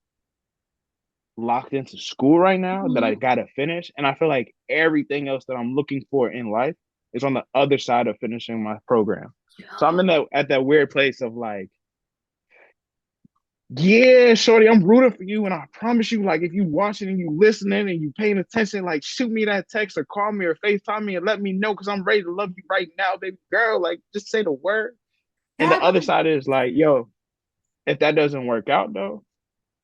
locked into school right now that I Mhm. gotta finish. And I feel like everything else that I'm looking for in life is on the other side of finishing my program. So I'm in that at that weird place of like, yeah, shorty, I'm rooting for you. And I promise you, like, if you watching and you listening and you paying attention, like shoot me that text or call me or FaceTime me and let me know because I'm ready to love you right now, baby girl. Like, just say the word. And the Yeah. other side is like, yo, if that doesn't work out though,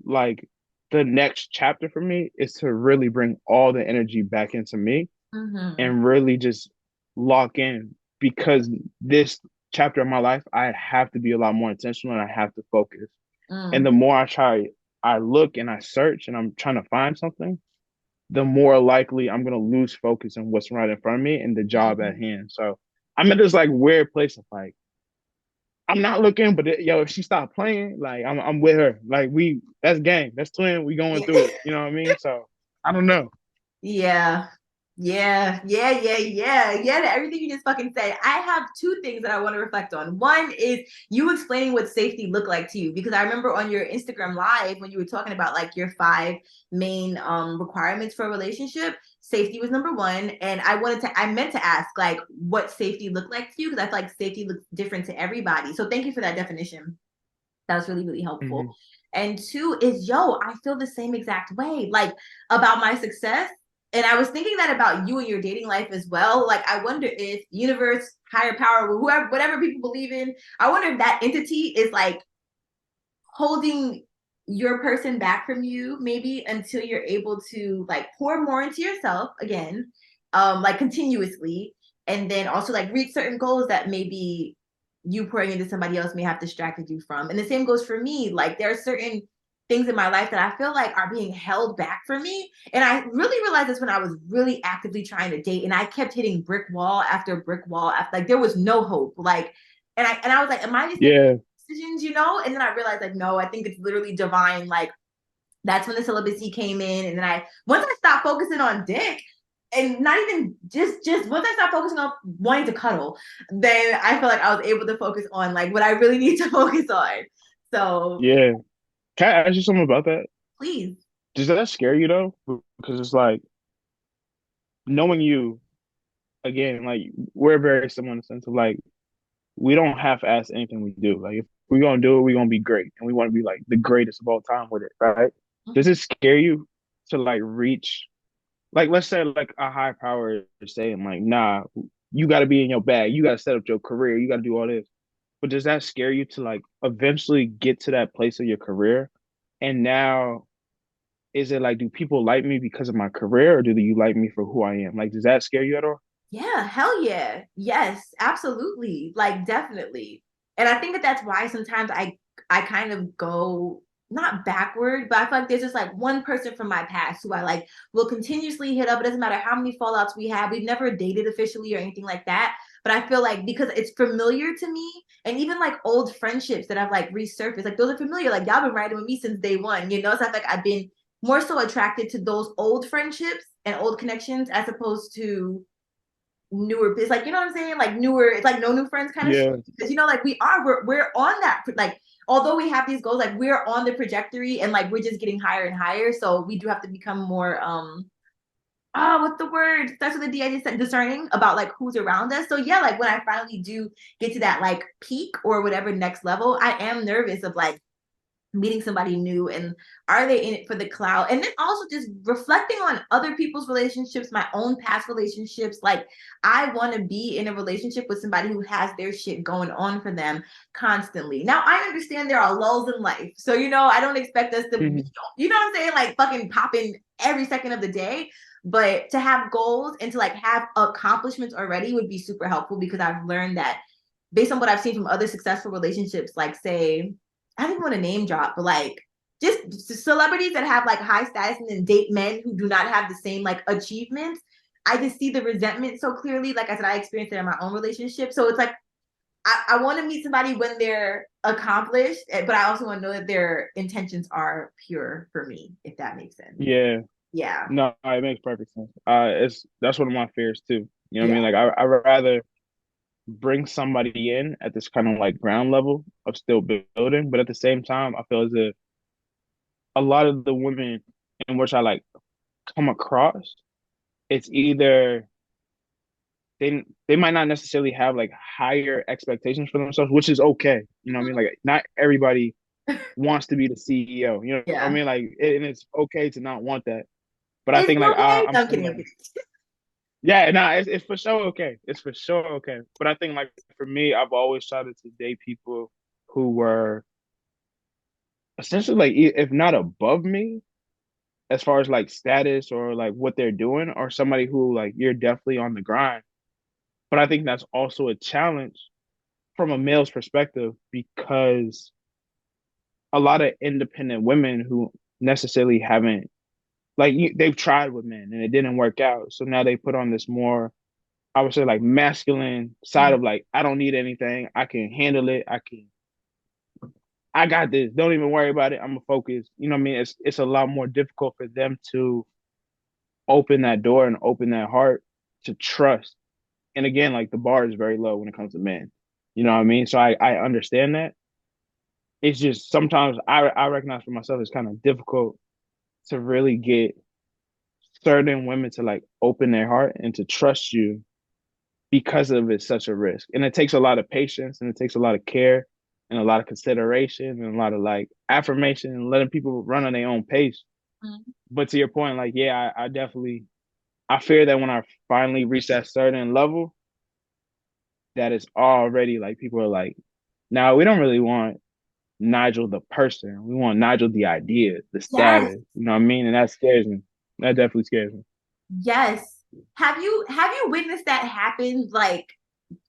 like the next chapter for me is to really bring all the energy back into me Mhm. and really just lock in because this chapter of my life, I have to be a lot more intentional and I have to focus. And Mm. the more I look and I search and I'm trying to find something, the more likely I'm going to lose focus on what's right in front of me and the job at Mhm. hand. So I'm in this like weird place of like, I'm not looking, but yo, if she stopped playing, like I'm with her. Like that's gang, that's twin. We going through it. You know what I mean? So I don't know. Yeah. Yeah. Everything you just fucking said. I have two things that I want to reflect on. One is you explaining what safety looked like to you, because I remember on your Instagram live when you were talking about like your five main requirements for a relationship, safety was number one. And I meant to ask like what safety looked like to you, because I feel like safety looks different to everybody. So thank you for that definition. That was really, really helpful. Hmm. And two is, I feel the same exact way, like about my success. And I was thinking that about you and your dating life as well. Like, I wonder if universe, higher power, whoever, whatever people believe in, I wonder if that entity is like holding your person back from you, maybe until you're able to like pour more into yourself again, like continuously, and then also like reach certain goals that maybe you pouring into somebody else may have distracted you from. And the same goes for me. Like there are certain things in my life that I feel like are being held back from me. And I really realized this when I was really actively trying to date, and I kept hitting brick wall after brick wall after, like there was no hope. Like, and I was like, am I just making Yeah, decisions, you know? And then I realized like, no, I think it's literally divine. Like that's when the celibacy came in. And then once I stopped focusing on dick, and not even just once I stopped focusing on wanting to cuddle, then I feel like I was able to focus on like what I really need to focus on. So yeah. Can I ask you something about that? please. Does that scare you though? Because it's like knowing you again, like we're very similar in the sense of like we don't half-ass anything we do. Like if we're gonna do it, we're gonna be great, and we want to be like the greatest of all time with it, right? Does it scare you to like reach, like let's say like a high power is saying like, nah, you got to be in your bag, you got to set up your career, you got to do all this. But does that scare you to like eventually get to that place of your career? And now is it like, do people like me because of my career, or do you like me for who I am? Like, does that scare you at all? Yeah, hell yeah. Yes, absolutely. Like definitely. And I think that that's why sometimes I kind of go not backward, but I feel like there's just like one person from my past who I like will continuously hit up. It doesn't matter how many fallouts we have. We've never dated officially or anything like that. But I feel like because it's familiar to me, and even like old friendships that I've like resurfaced, like those are familiar. Like y'all been riding with me since day one, you know? So I feel like I've been more so attracted to those old friendships and old connections as opposed to newer. It's like, you know what I'm saying, like newer, it's like no new friends kind of shit. Yeah, Because you know like we're on that, like although we have these goals, like we're on the trajectory and like we're just getting higher and higher, so we do have to become more what's the word, starts with a D, I just said discerning about like who's around us. So yeah, like when I finally do get to that like peak or whatever next level, I am nervous of like meeting somebody new, and are they in it for the cloud, and then also just reflecting on other people's relationships, my own past relationships. Like I want to be in a relationship with somebody who has their shit going on for them constantly. Now I understand there are lulls in life, so you know I don't expect us to be, hmm, you know what I'm saying, like fucking popping every second of the day. But to have goals and to like have accomplishments already would be super helpful, because I've learned that based on what I've seen from other successful relationships, like say, I don't even want to name drop, but like just celebrities that have like high status and then date men who do not have the same like achievements. I just see the resentment so clearly. Like I said, I experienced it in my own relationship. So it's like I want to meet somebody when they're accomplished, but I also want to know that their intentions are pure for me, if that makes sense. yeah. Yeah. No, it makes perfect sense. It's that's one of my fears too. You know what I Yeah. mean? Like I rather bring somebody in at this kind of like ground level of still building, but at the same time, I feel as if a lot of the women in which I like come across, it's either they might not necessarily have like higher expectations for themselves, which is okay. You know what I mean? Like not everybody wants to be the CEO. You know what I Yeah. mean? Like and it's okay to not want that. But I It's think like okay. I'm No, I'm kidding. similar. I'm kidding. Yeah, no, it's for sure okay. It's for sure okay. But I think like for me, I've always tried to date people who were essentially like if not above me as far as like status or like what they're doing, or somebody who like you're definitely on the grind. But I think that's also a challenge from a male's perspective, because a lot of independent women who necessarily haven't they've tried with men and it didn't work out. So now they put on this more I would say like masculine side of like, I don't need anything. I can handle it. I got this. Don't even worry about it. I'm gonna focus. You know what I mean? It's a lot more difficult for them to open that door and open that heart to trust. And again, like the bar is very low when it comes to men. You know what I mean? So I understand that. It's just sometimes I recognize for myself it's kind of difficult to really get certain women to like open their heart and to trust you because of it's such a risk. And it takes a lot of patience and it takes a lot of care and a lot of consideration and a lot of like affirmation and letting people run on their own pace. Mhm. But to your point, like, yeah, I definitely I fear that when I finally reach that certain level, that it's already like people are like, now we don't really want Nigel the person. We want Nigel the idea, the Yes. status. You know what I mean? And that scares me. That definitely scares me. Yes. Have you witnessed that happen like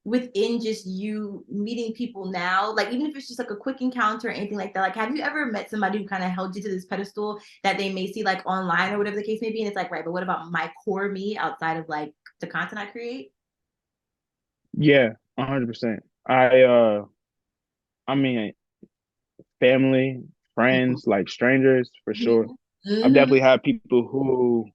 within just you meeting people now? Like even if it's just like a quick encounter or anything like that. Like have you ever met somebody who kind of held you to this pedestal that they may see like online or whatever the case may be? And it's like, right, but what about my core me outside of like the content I create? Yeah, 100%. I mean, family, Mhm. friends, like strangers for sure. I've Mhm. definitely had people who,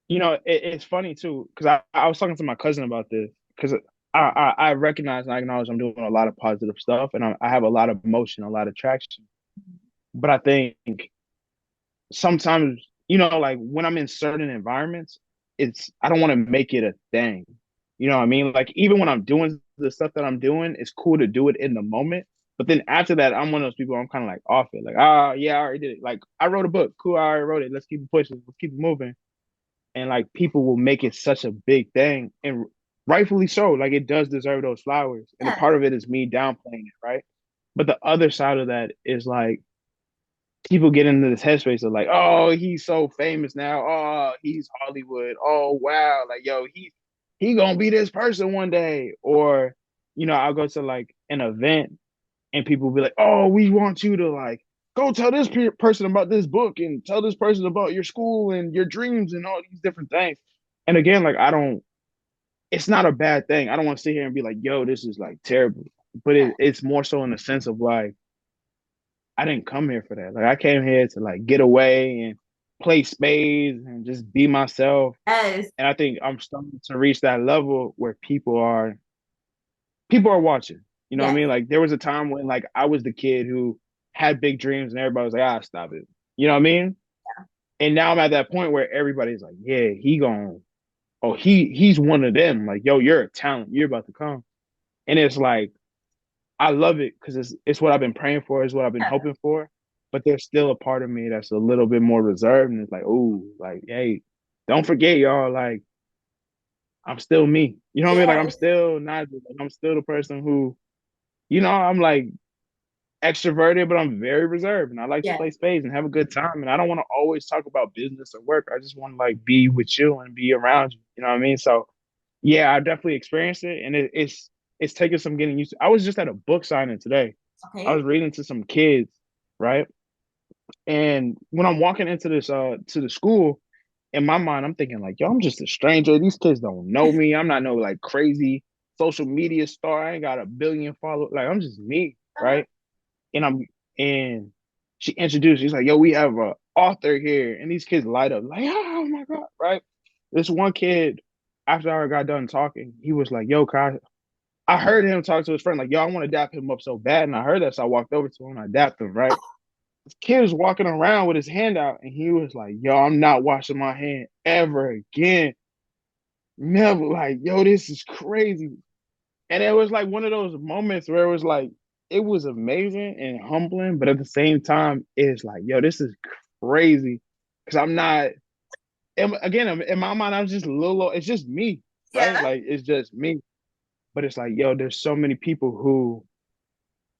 it's funny too, because I was talking to my cousin about this because I recognize and I acknowledge I'm doing a lot of positive stuff and I have a lot of motion, a lot of traction. But I think sometimes, like when I'm in certain environments, I don't want to make it a thing. You know what I mean? Like even when I'm doing the stuff that I'm doing, it's cool to do it in the moment. But then after that, I'm one of those people. I'm kind of like off it. Like, yeah, I already did it. Like I wrote a book. Cool, I already wrote it. Let's keep it pushing. Let's keep it moving. And like people will make it such a big thing, and rightfully so. Like it does deserve those flowers. And a Yeah. part of it is me downplaying it, right? But the other side of that is like people get into this headspace of like, oh, he's so famous now. Oh, he's Hollywood. Oh, wow. Like, yo, he gonna be this person one day. Or, I'll go to like an event and people will be like, oh, we want you to like go tell this person about this book and tell this person about your school and your dreams and all these different things. And again, like it's not a bad thing. I don't want to sit here and be like, yo, this is like terrible. But it's more so in the sense of like I didn't come here for that. Like I came here to like get away and play spades and just be myself. Yes. And I think I'm starting to reach that level where people are watching. You know what I Yes. mean? Like there was a time when like I was the kid who had big dreams and everybody was like, stop it. You know what I mean? And now I'm at that point where everybody's like, yeah, he's one of them. Like, yo, you're a talent. You're about to come. And it's like I love it because it's what I've been praying for, it's what I've been Yeah. hoping for. But there's still a part of me that's a little bit more reserved, and it's like, oh, like, hey, don't forget, y'all. Like, I'm still me. You know what I mean? Like, I'm Yes. still not. Like, I'm still the person who, I'm like extroverted, but I'm very reserved, and I like to Yes. play spades and have a good time. And I don't want to always talk about business or work. I just want to like be with you and be around you. You know what I mean? So, yeah, I definitely experienced it, and it's taken some getting used to. I was just at a book signing today. I Okay. was reading to some kids, right? And when I'm walking into this to the school, in my mind, I'm thinking like, yo, I'm just a stranger. These kids don't know me. I'm not no like crazy social media star. I ain't got a billion followers. Like I'm just me, Uh-huh. right? And she introduced. She's like, yo, we have a author here, and these kids light up like, oh my god, right? This one kid, after I got done talking, he was like, yo, Kai, I heard him talk to his friend, like, yo, I want to dap him up so bad. And I heard that. So I walked over to him. I dapped him, right? This kid was walking around with his hand out and he was like, yo, I'm not washing my hand ever again. Never. Like, yo, this is crazy. And it was like one of those moments where it was like, it was amazing and humbling. But at the same time, it's like, yo, this is crazy. Cause I'm not, again, in my mind, I'm just a little, it's just me, right? Yeah. Like, it's just me. But it's like, yo, there's so many people who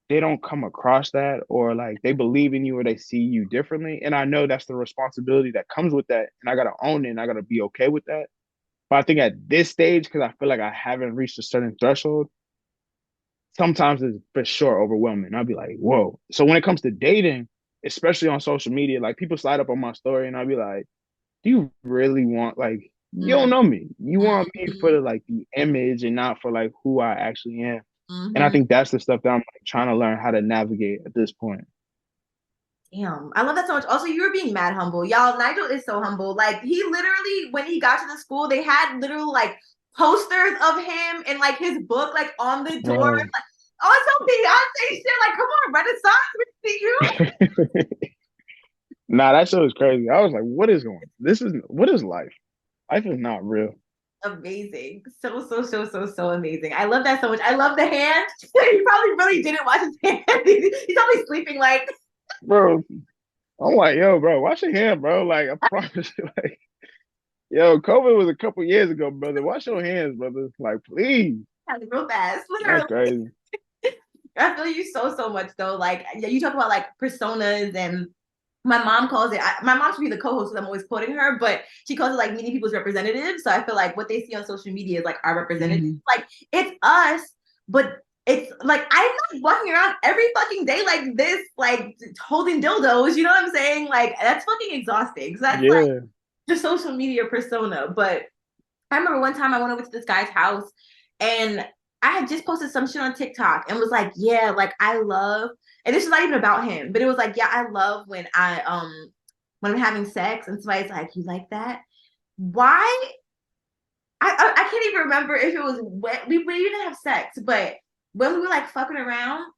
they don't come across that or like they believe in you or they see you differently. And I know that's the responsibility that comes with that. And I got to own it and I got to be okay with that. But I think at this stage, because I feel like I haven't reached a certain threshold, sometimes it's for sure overwhelming. I'll be like, whoa. So when it comes to dating, especially on social media, like people slide up on my story and I'll be like, do you really want, like, You don't know me. You want me for Mm-hmm. the image and not for like who I actually am. And I Mm-hmm. think that's the stuff that I'm like trying to learn how to navigate at this point. Damn, I love that so much. Also, you were being mad humble. Y'all, Nigel is so humble. Like, he literally, when he got to the school, they had literal, like, posters of him and, like, his book, like, on the door. Bro. Like, oh, some Beyonce shit. Like, come on, Renaissance, we see you. Nah, that show is crazy. I was like, what is going on? What is life? Life is not real. Amazing. So amazing. I love that so much. I love the hand. He probably really didn't watch his hand. He's probably sleeping, like, Bro, I'm like, yo, bro, wash your hand, bro. Like, I promise you, like, yo, COVID was a couple years ago, brother. Wash your hands, brother. Like, please. real fast. That's Literally. crazy. I feel you so much though. Like, yeah, you talk about like personas, and my mom calls it. My mom should be the co-host because I'm always quoting her, but she calls it like meeting people's representatives. So I feel like what they see on social media is like our representatives. Mhm. Like, it's us, but it's like I'm not walking around every fucking day like this, like holding dildos. You know what I'm saying? Like, that's fucking exhausting. So that's like Yeah. the social media persona. But I remember one time I went over to this guy's house, and I had just posted some shit on TikTok and was like, yeah, like I love, and this is not even about him, but it was like, yeah, I love when I'm having sex and somebody's like, you like that? Why? I can't even remember if it was when we didn't have sex, but when we were like fucking around,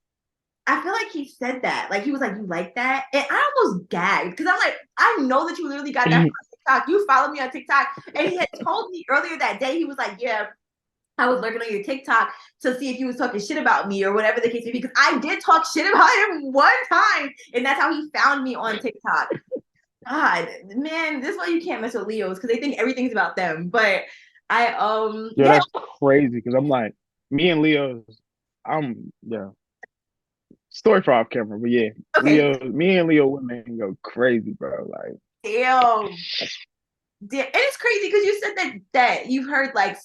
I feel like he said that. Like, he was like, you like that? And I almost gagged because I'm like, I know that you literally got that from TikTok. You follow me on TikTok. And he had told me earlier that day, he was like, yeah, I was lurking on your TikTok to see if you was talking shit about me or whatever the case may be. Because I did talk shit about him one time. And that's how he found me on TikTok. God, man, this is why you can't mess with Leos because they think everything's about them. But Yo, yeah, that's crazy because I'm like, me and Leo's, yeah, story for off camera, but yeah, okay, Me and Leo women go crazy, bro. Like, damn. And it's crazy because you said that you've heard like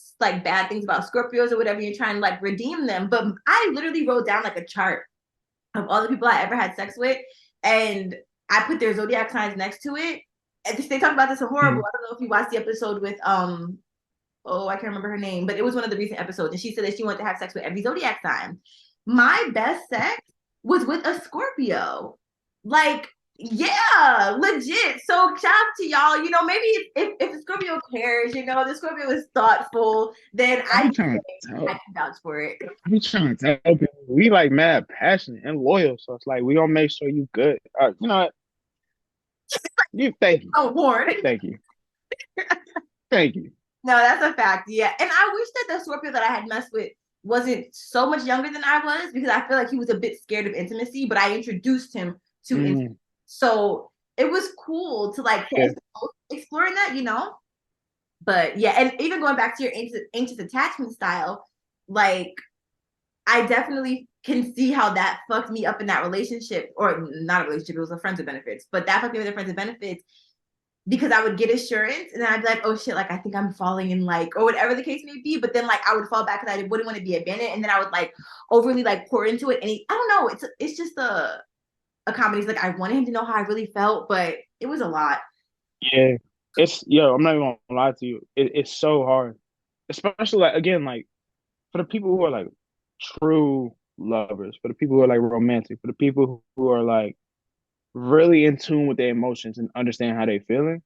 bad things about Scorpios or whatever. You're trying to like redeem them, but I literally wrote down like a chart of all the people I ever had sex with, and I put their zodiac signs next to it. And they talk about this in Horrible. mhm. I don't know if you watched the episode with oh, I can't remember her name, but it was one of the recent episodes, and she said that she wanted to have sex with every zodiac sign. My best sex was with a Scorpio. Like, yeah, legit. So shout out to y'all. You know, maybe if the Scorpio cares, you know, the Scorpio is thoughtful, then I be trying to I tell, can vouch for it. I be trying to tell people we like mad passionate and loyal, so it's like we gonna make sure you good. You know what? Thank you, Oh, Warren. thank you, thank you. No, that's a fact. Yeah. And I wish that the Scorpio that I had messed with wasn't so much younger than I was because I feel like he was a bit scared of intimacy, but I introduced him to intimacy. Mm, So it was cool to like yeah, exploring that, you know? But yeah, and even going back to your anxious attachment style, like I definitely can see how that fucked me up in that relationship, or not a relationship, it was a friends with benefits, but that fucked me with a friends with benefits because I would get assurance and then I'd be like, oh shit, like I think I'm falling in like, or whatever the case may be. But then like I would fall back because I wouldn't want to be abandoned. And then I would like overly like pour into it. And I don't know, it's just a comedy. It's like I wanted him to know how I really felt, but it was a lot. yeah. I'm not even gonna lie to you. It's so hard, especially like again, like for the people who are like true lovers, for the people who are like romantic, for the people who are like really in tune with their emotions and understand how they're feeling.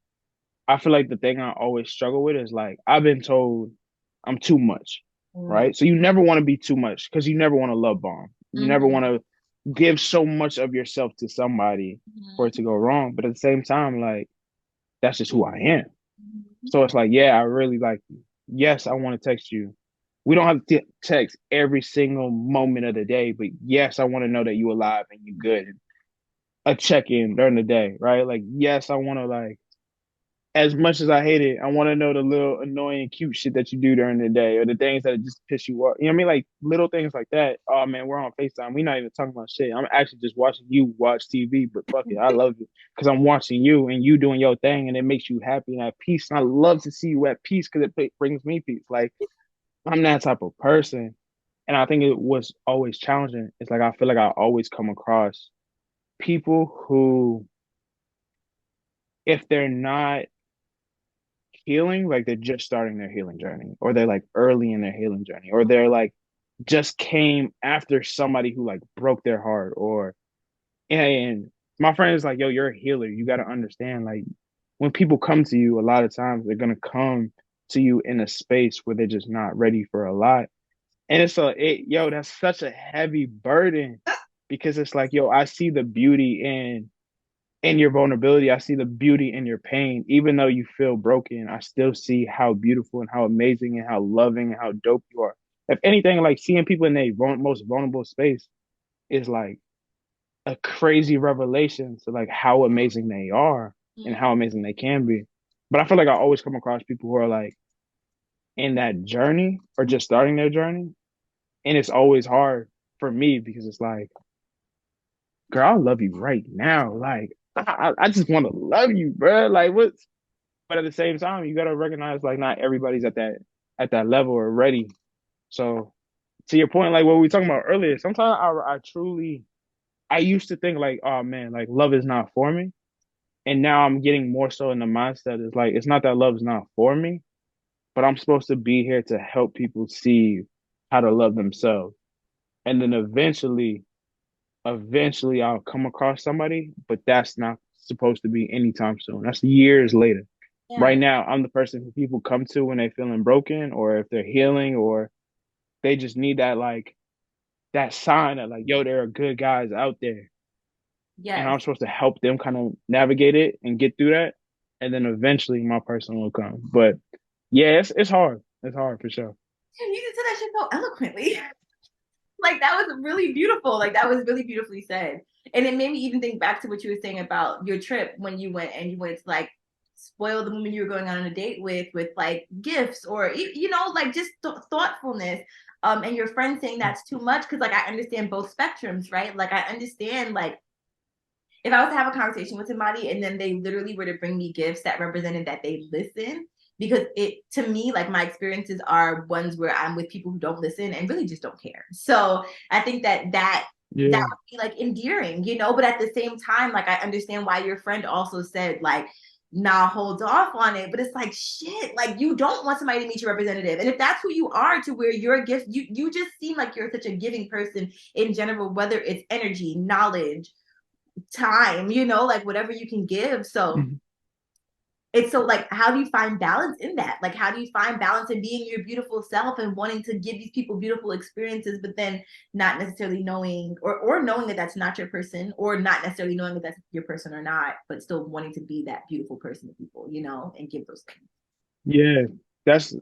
I feel like the thing I always struggle with is like I've been told I'm too much, Mm-hmm. right? So you never want to be too much because you never want to love bomb. You never Mm-hmm. want to give so much of yourself to somebody for it to go wrong. But at the same time, like that's just who I am. So it's like, yeah, I really like you. Yes, I want to text you. We don't have to text every single moment of the day, but yes, I want to know that you alive and you good. A check in during the day, right? Like, yes, I want to like as much as I hate it, I want to know the little annoying, cute shit that you do during the day, or the things that just piss you off. You know what I mean? Like little things like that. Oh man, we're on FaceTime. We're not even talking about shit. I'm actually just watching you watch TV. But fuck it, I love it because I'm watching you and you doing your thing, and it makes you happy and at peace. And I love to see you at peace because it brings me peace. Like I'm that type of person, and I think it was always challenging. It's like I feel like I always come across people who, if they're not healing, like they're just starting their healing journey, or they're like early in their healing journey, or they're like just came after somebody who like broke their heart, or and my friend is like, yo, you're a healer. You got to understand, like, when people come to you, a lot of times they're gonna come to you in a space where they're just not ready for a lot. And yo, that's such a heavy burden because it's like, yo, I see the beauty in your vulnerability. I see the beauty in your pain. Even though you feel broken, I still see how beautiful and how amazing and how loving and how dope you are. If anything, like seeing people in their most vulnerable space is like a crazy revelation to like how amazing they are and how amazing they can be. But I feel like I always come across people who are like in that journey or just starting their journey. And it's always hard for me because it's like, girl, I love you right now. Like, I just want to love you, bro. Like, what's, but at the same time, you gotta recognize like not everybody's at that level or ready. So to your point, like what we were talking about earlier, sometimes I truly I used to think like, oh man, like love is not for me. And now I'm getting more so in the mindset is like it's not that love is not for me, but I'm supposed to be here to help people see how to love themselves. And then eventually I'll come across somebody, but that's not supposed to be anytime soon. That's years later. Yeah. Right now, I'm the person who people come to when they're feeling broken or if they're healing or they just need that like that sign that like, yo, there are good guys out there. And Yes. I'm supposed to help them kind of navigate it and get through that. And then eventually my person will come. But yeah, it's hard. It's hard for sure. You just said that shit so eloquently. Like that was really beautiful. Like that was really beautifully said. And it made me even think back to what you were saying about your trip when you went to like spoil the woman you were going on a date with like gifts or like just thoughtfulness. And your friend saying that's too much because like I understand both spectrums, right? Like I understand like if I was to have a conversation with somebody and then they literally were to bring me gifts that represented that they listen, because it to me like my experiences are ones where I'm with people who don't listen and really just don't care. So I think that Yeah. would be like endearing, but at the same time, like I understand why your friend also said like nah, hold off on it. But it's like shit, like you don't want somebody to meet your representative. And if that's who you are to where your gift, you just seem like you're such a giving person in general, whether it's energy, knowledge, time, like whatever you can give. So Mhm. it's so like, how do you find balance in that? Like, how do you find balance in being your beautiful self and wanting to give these people beautiful experiences, but then not necessarily knowing or knowing that that's not your person, or not necessarily knowing that that's your person or not, but still wanting to be that beautiful person to people, and give those things. Yeah. That's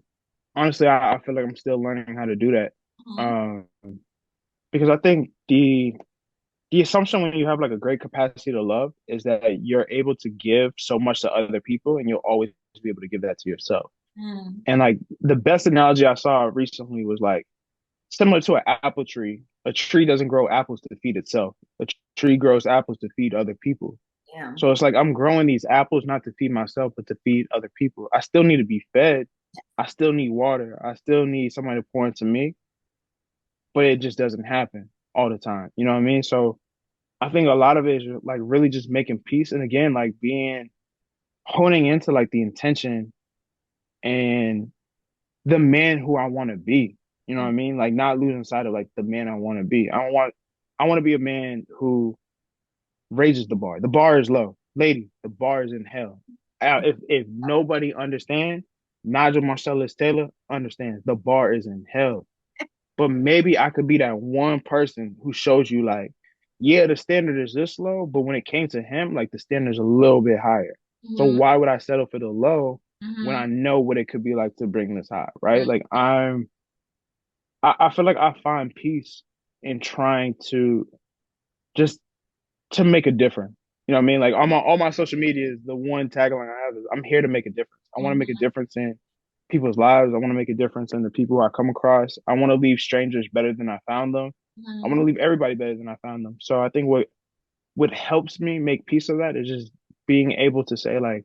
honestly I feel like I'm still learning how to do that. Mhm. Um because I think the assumption when you have like a great capacity to love is that you're able to give so much to other people and you'll always be able to give that to yourself. Mm. And like the best analogy I saw recently was like similar to an apple tree. A tree doesn't grow apples to feed itself. A tree grows apples to feed other people. Yeah. So it's like I'm growing these apples not to feed myself, but to feed other people. I still need to be fed. I still need water. I still need somebody to pour into me, but it just doesn't happen all the time. You know what I mean? So I think a lot of it is like really just making peace. And again, like being honing into like the intention and the man who I want to be. You know what I mean? Like not losing sight of like the man I want to be. I want to be a man who raises the bar. The bar is low. Lady, the bar is in hell. If nobody understands, Nigel Marcellus Taylor understands the bar is in hell. But maybe I could be that one person who shows you like, yeah, the standard is this low, but when it came to him, like the standard is a little bit higher. So Mm-hmm. why would I settle for the low when Mm-hmm. I know what it could be like to bring this high, right? Like I feel like I find peace in trying to just to make a difference. You know what I mean? Like on my all my social media is the one tagline I have is I'm here to make a difference. I want to make a Mm-hmm. difference in people's lives. I want to make a difference in the people I come across. I want to leave strangers better than I found them. I want Mm-hmm. to leave everybody better than I found them. So I think what helps me make peace of that is just being able to say like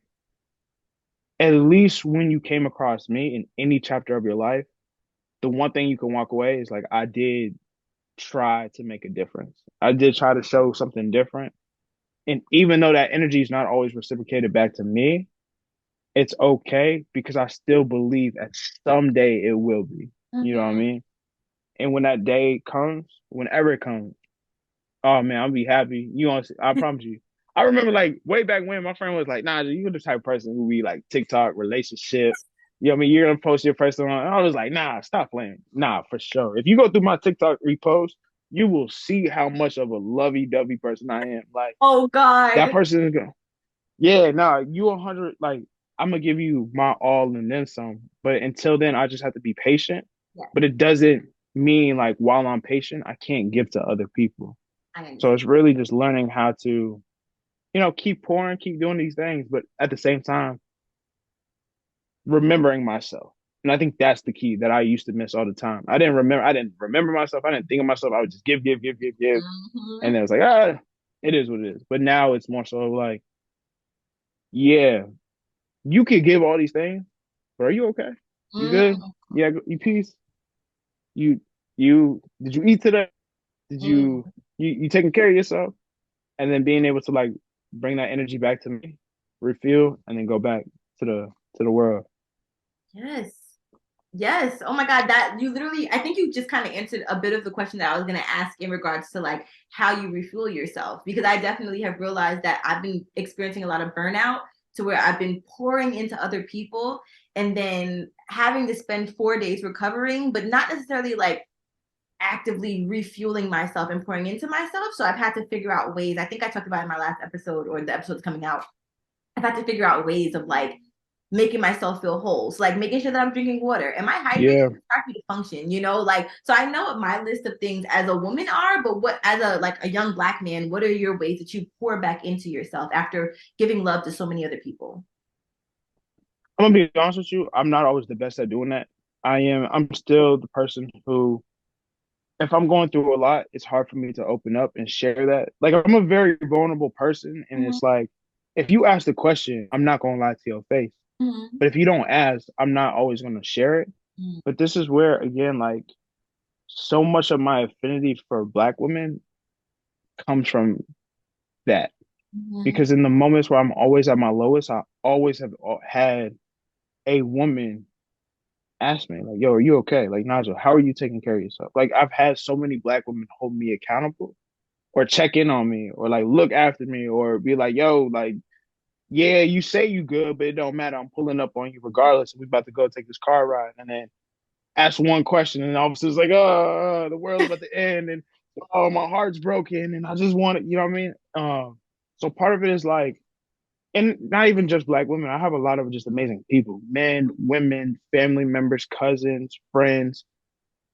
at least when you came across me in any chapter of your life, the one thing you can walk away is like I did try to make a difference. I did try to show something different. And even though that energy is not always reciprocated back to me, it's okay because I still believe that someday it will be. You know what I Mm-hmm. mean? And when that day comes, whenever it comes, oh man, I'll be happy. You know, I promise you. I remember like way back when my friend was like, "Nah, you're the type of person who be like TikTok relationship. You know what I mean? You're gonna post your personal." And I was like, "Nah, stop playing. Nah, for sure. If you go through my TikTok repost, you will see how much of a lovey-dovey person I am. Like Oh that God. person is gonna, yeah, nah, you 100. Like I'm gonna give you my all and then some. But until then, I just have to be patient. Yeah, But it doesn't mean like while I'm patient, I can't give to other people. I So understand. it's really just learning how to, keep pouring, keep doing these things, but at the same time, remembering myself. And I think that's the key that I used to miss all the time. I didn't remember myself. I didn't think of myself. I would just give, give, give, give, give. And Mm-hmm. then it's like, it is what it is. But now it's more so like, yeah, you could give all these things, but are you okay? You good? Yeah, you peace? You, did you eat today? Did Mm-hmm. you taking care of yourself? And then being able to like bring that energy back to me, refuel, and then go back to the world. Yes. Yes. Oh my God. That you literally, I think you just kind of answered a bit of the question that I was going to ask in regards to like how you refuel yourself. Because I definitely have realized that I've been experiencing a lot of burnout to where I've been pouring into other people and then having to spend 4 days recovering, but not necessarily like actively refueling myself and pouring into myself. So I've had to figure out ways. I think I talked about it in my last episode or the episode's coming out. I've had to figure out ways of like making myself feel whole. So like making sure that I'm drinking water. Am I hydrated? Yeah, It's hard for me to function, like so I know what my list of things as a woman are, but what as a like a young black man, what are your ways that you pour back into yourself after giving love to so many other people? I'm gonna be honest with you. I'm not always the best at doing that. I'm still the person who, if I'm going through a lot, it's hard for me to open up and share that. Like I'm a very vulnerable person, and Mm-hmm. it's like if you ask the question, I'm not gonna lie to your face. Mm-hmm. But if you don't ask, I'm not always gonna share it. But this is where again, like so much of my affinity for Black women comes from that. Mm-hmm. Because in the moments where I'm always at my lowest, I always have had a woman ask me, like, yo, are you okay? Like, Nigel, how are you taking care of yourself? Like, I've had so many Black women hold me accountable or check in on me or like look after me or be like, yo, like, yeah, you say you good, but it don't matter. I'm pulling up on you regardless. We about to go take this car ride. And then ask one question and all of a sudden it's like, oh, the world's about to end and oh, my heart's broken and I just want it, you know what I mean? So part of it is like, and not even just Black women. I have a lot of just amazing people, men, women, family members, cousins, friends,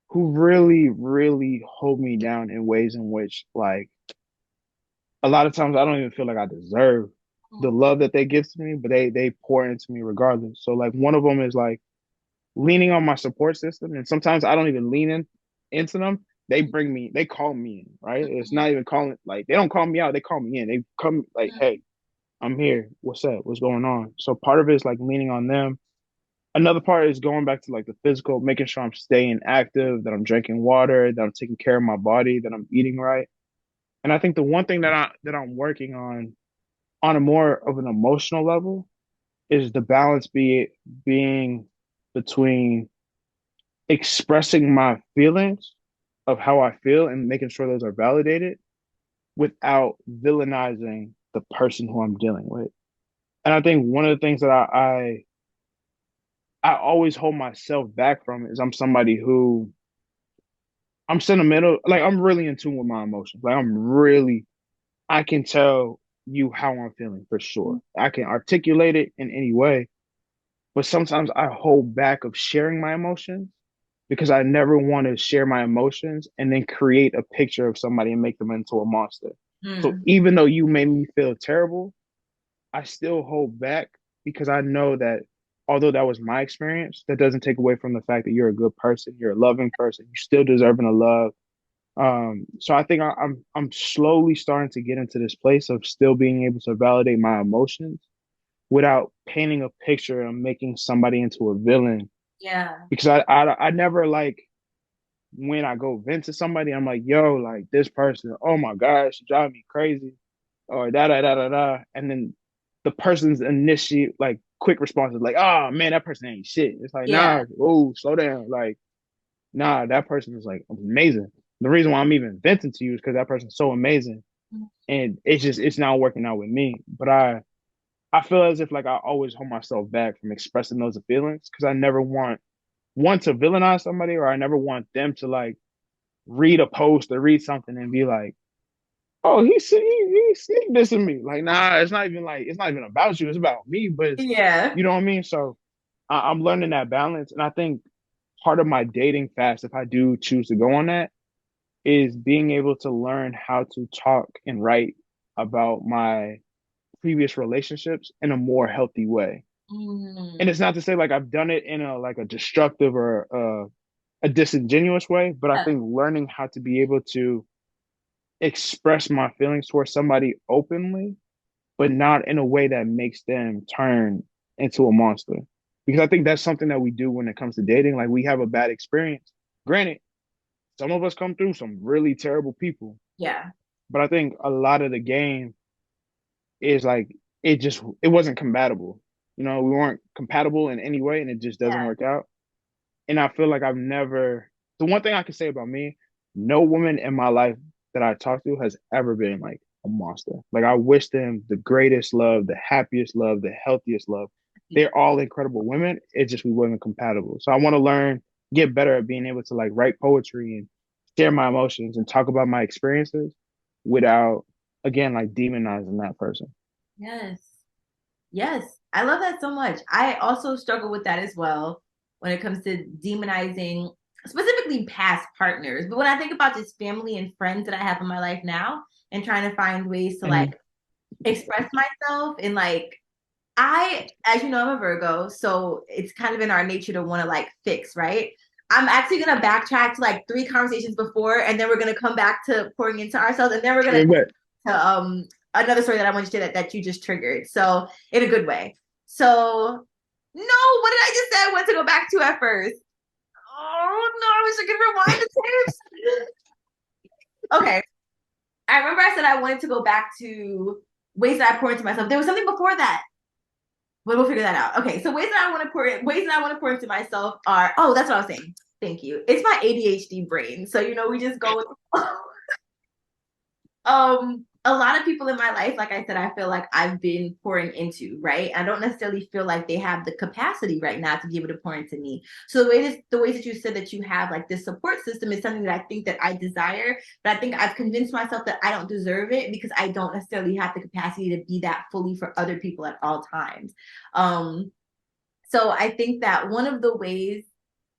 who really, really hold me down in ways in which, like, a lot of times I don't even feel like I deserve the love that they give to me, but they pour into me regardless. So, like, one of them is like leaning on my support system, and sometimes I don't even lean into them. They call me in, right? It's not even calling, like, they don't call me out, they call me in. They come like, hey, I'm here. What's up? What's going on? So part of it is like leaning on them. Another part is going back to like the physical, making sure I'm staying active, that I'm drinking water, that I'm taking care of my body, that I'm eating right. And I think the one thing that I'm working on a more of an emotional level is the balance being between expressing my feelings of how I feel and making sure those are validated without villainizing the person who I'm dealing with. And I think one of the things that I always hold myself back from is I'm somebody who I'm sentimental. Like I'm really in tune with my emotions. I can tell you how I'm feeling for sure. I can articulate it in any way, but sometimes I hold back of sharing my emotions because I never want to share my emotions and then create a picture of somebody and make them into a monster. So Mm-hmm. even though you made me feel terrible, I still hold back because I know that although that was my experience, that doesn't take away from the fact that you're a good person, you're a loving person, you're still deserving of love. So I think I'm slowly starting to get into this place of still being able to validate my emotions without painting a picture and making somebody into a villain. Yeah. Because I never like when I go vent to somebody, I'm like, yo, like this person, oh my gosh, she drive me crazy, or da da da da da, and then the person's initiate like quick response is like, oh man, that person ain't shit. It's like, Yeah. nah, oh, slow down. Like, nah, that person is like amazing. The reason why I'm even venting to you is because that person's so amazing. And it's not working out with me. But I feel as if like I always hold myself back from expressing those feelings because I never want one to villainize somebody, or I never want them to like read a post or read something and be like, oh, he sneak dissing me. Like, nah, it's not even about you. It's about me. But it's, Yeah. you know what I mean? So I'm learning that balance, and I think part of my dating fast, if I do choose to go on that, is being able to learn how to talk and write about my previous relationships in a more healthy way. And Mm. it's not to say like I've done it in a like a destructive or a disingenuous way, but I Yeah. think learning how to be able to express my feelings towards somebody openly, but not in a way that makes them turn into a monster. Because I think that's something that we do when it comes to dating. Like we have a bad experience. Granted, some of us come through some really terrible people, Yeah. but I think a lot of the game is like it wasn't compatible. You know, we weren't compatible in any way, and it just doesn't Yeah. work out. And I feel like I've never. The one thing I can say about me, no woman in my life that I talked to has ever been like a monster. Like I wish them the greatest love, the happiest love, the healthiest love. They're all incredible women. It's just we wasn't compatible. So I want to learn, get better at being able to like write poetry and share my emotions and talk about my experiences without again like demonizing that person. Yes. Yes. I love that so much. I also struggle with that as well when it comes to demonizing specifically past partners. But when I think about just family and friends that I have in my life now and trying to find ways to Mhm. like express myself and like I, as you know, I'm a Virgo, so it's kind of in our nature to want to like fix, right? I'm actually gonna backtrack to like three conversations before, and then we're gonna come back to pouring into ourselves, and then we're gonna But to another story that I want you to share that you just triggered. So in a good way. So no, what did I just say I wanted to go back to at first? Oh no, I wish I could rewind the tapes. Okay. I remember I said I wanted to go back to ways that I pour into myself. There was something before that. But we'll figure that out. Okay, so ways that I want to pour into myself are that's what I was saying. Thank you. It's my ADHD brain. So we just go with a lot of people in my life, like I said, I feel like I've been pouring into, right? I don't necessarily feel like they have the capacity right now to be able to pour into me. So the ways that you said that you have like this support system is something that I think that I desire, but I think I've convinced myself that I don't deserve it because I don't necessarily have the capacity to be that fully for other people at all times. Um, so I think that one of the ways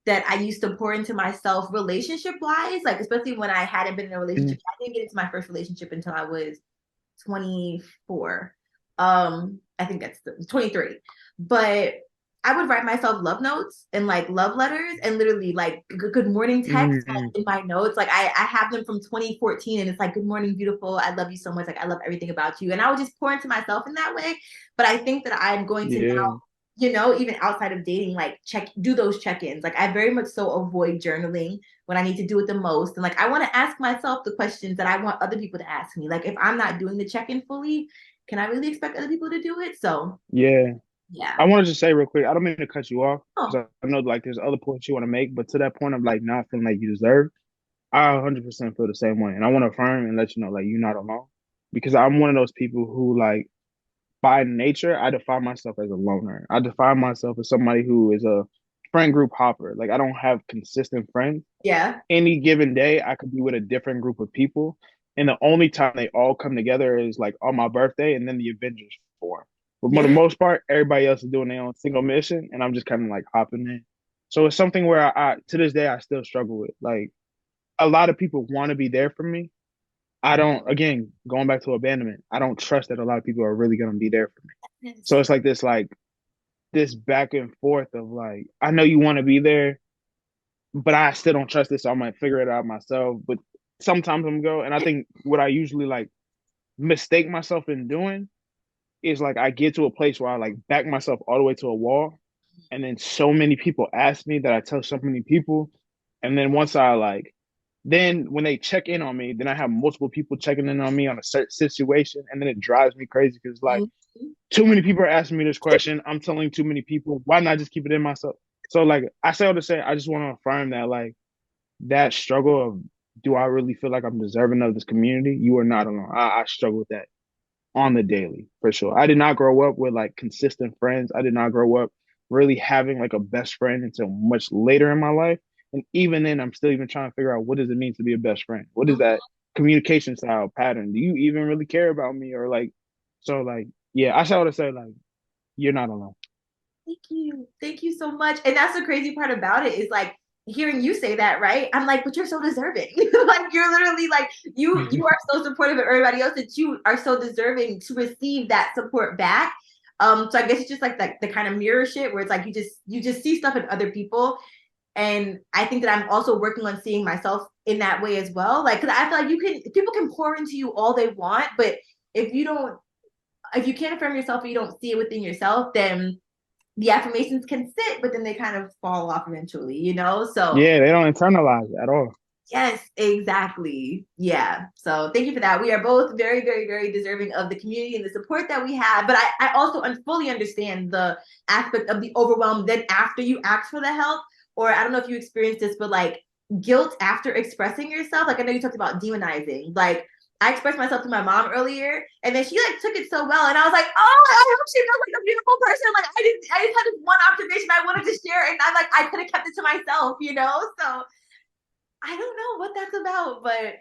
that I used to pour into myself relationship wise, like especially when I hadn't been in a relationship. I didn't get into my first relationship until I was 24. I think that's 23. But I would write myself love notes and like love letters and literally like good morning text mm, in my notes. Like I have them from 2014 and it's like, good morning, beautiful. I love you so much. Like I love everything about you. And I would just pour into myself in that way. But I think that I'm going to now, yeah. even outside of dating, like do those check-ins. Like I very much so avoid journaling when I need to do it the most. And like I want to ask myself the questions that I want other people to ask me. Like if I'm not doing the check-in fully, can I really expect other people to do it? So Yeah. I yeah. want to just say real quick, I don't mean to cut you off Oh, because I know like there's other points you want to make, but to that point of like not feeling like you deserve, I 100% feel the same way. And I want to affirm and let you know like you're not alone because I'm one of those people who like by nature, I define myself as a loner. I define myself as somebody who is a friend group hopper. Like I don't have consistent friends. yeah. Any given day, I could be with a different group of people. And the only time they all come together is like on my birthday and then the Avengers form. But for the Yeah. most part, everybody else is doing their own single mission and I'm just kind of like hopping in. So it's something where I to this day I still struggle with. Like a lot of people want to be there for me. I don't again, going back to abandonment, I don't trust that a lot of people are really gonna be there for me. So Yes. it's like this back and forth of like, I know you want to be there, but I still don't trust it, so I might figure it out myself. But sometimes I'm go, and I think what I usually like mistake myself in doing is like I get to a place where I like back myself all the way to a wall, and then so many people ask me that I tell so many people, and then once I like, then when they check in on me, then I have multiple people checking in on me on a certain situation, and then it drives me crazy because like too many people are asking me this question. I'm telling too many people. Why not just keep it in myself? So like I say all to say, I just want to affirm that like that struggle of do I really feel like I'm deserving of this community? You are not alone. I struggle with that on the daily for sure. I did not grow up with like consistent friends. I did not grow up really having like a best friend until much later in my life. And even then, I'm still even trying to figure out what does it mean to be a best friend? What is that communication style pattern? Do you even really care about me? Or like, so like, yeah, I should to say like, you're not alone. Thank you. Thank you so much. And that's the crazy part about it is like hearing you say that, right? I'm like, but you're so deserving. Like you're literally like you are so supportive of everybody else that you are so deserving to receive that support back. So I guess it's just like the kind of mirror shit where it's like you just see stuff in other people. And I think that I'm also working on seeing myself in that way as well. Like, cause I feel like people can pour into you all they want, but if you can't affirm yourself or you don't see it within yourself, then the affirmations can sit, but then they kind of fall off eventually, you know? So Yeah, they don't internalize it at all. yes, exactly. Yeah. So thank you for that. We are both very, very, very deserving of the community and the support that we have. But I also fully understand the aspect of the overwhelm then after you ask for the help. Or I don't know if you experienced this, but like guilt after expressing yourself. Like I know you talked about demonizing. Like I expressed myself to my mom earlier, and then she like took it so well, and I was like, "Oh, I hope she feels like a beautiful person." Like I just had this one observation I wanted to share, and I could have kept it to myself, you know. So I don't know what that's about, but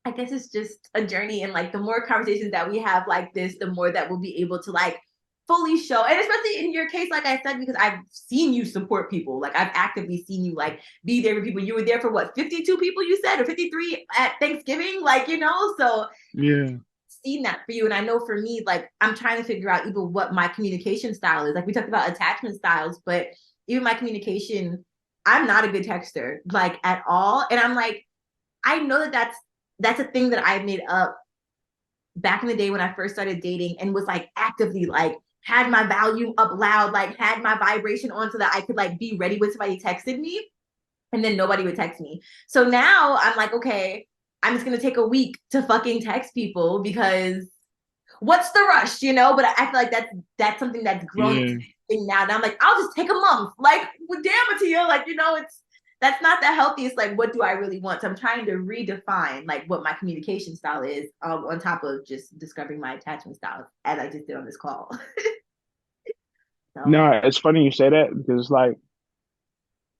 I guess it's just a journey. And like the more conversations that we have like this, the more that we'll be able to like fully show. And especially in your case, like I said, because I've seen you support people. Like I've actively seen you like be there for people. You were there for what, 52 people you said, or 53 at Thanksgiving? Like, you know, so yeah. Seen that for you. And I know for me, like I'm trying to figure out even what my communication style is. Like we talked about attachment styles, but even my communication, I'm not a good texter, like at all. And I'm like, I know that that's a thing that I made up back in the day when I first started dating and was like actively like had my volume up loud, like had my vibration on so that I could like be ready when somebody texted me, and then nobody would text me. So now I'm like, okay, I'm just gonna take a week to fucking text people because what's the rush, you know? But I feel like that's something that's grown into thing now. And I'm like, I'll just take a month. Like, well, damn, Atiya, like, you know, that's not the healthiest. Like, what do I really want? So I'm trying to redefine like what my communication style is, on top of just discovering my attachment style, as I just did on this call. So. No, it's funny you say that because like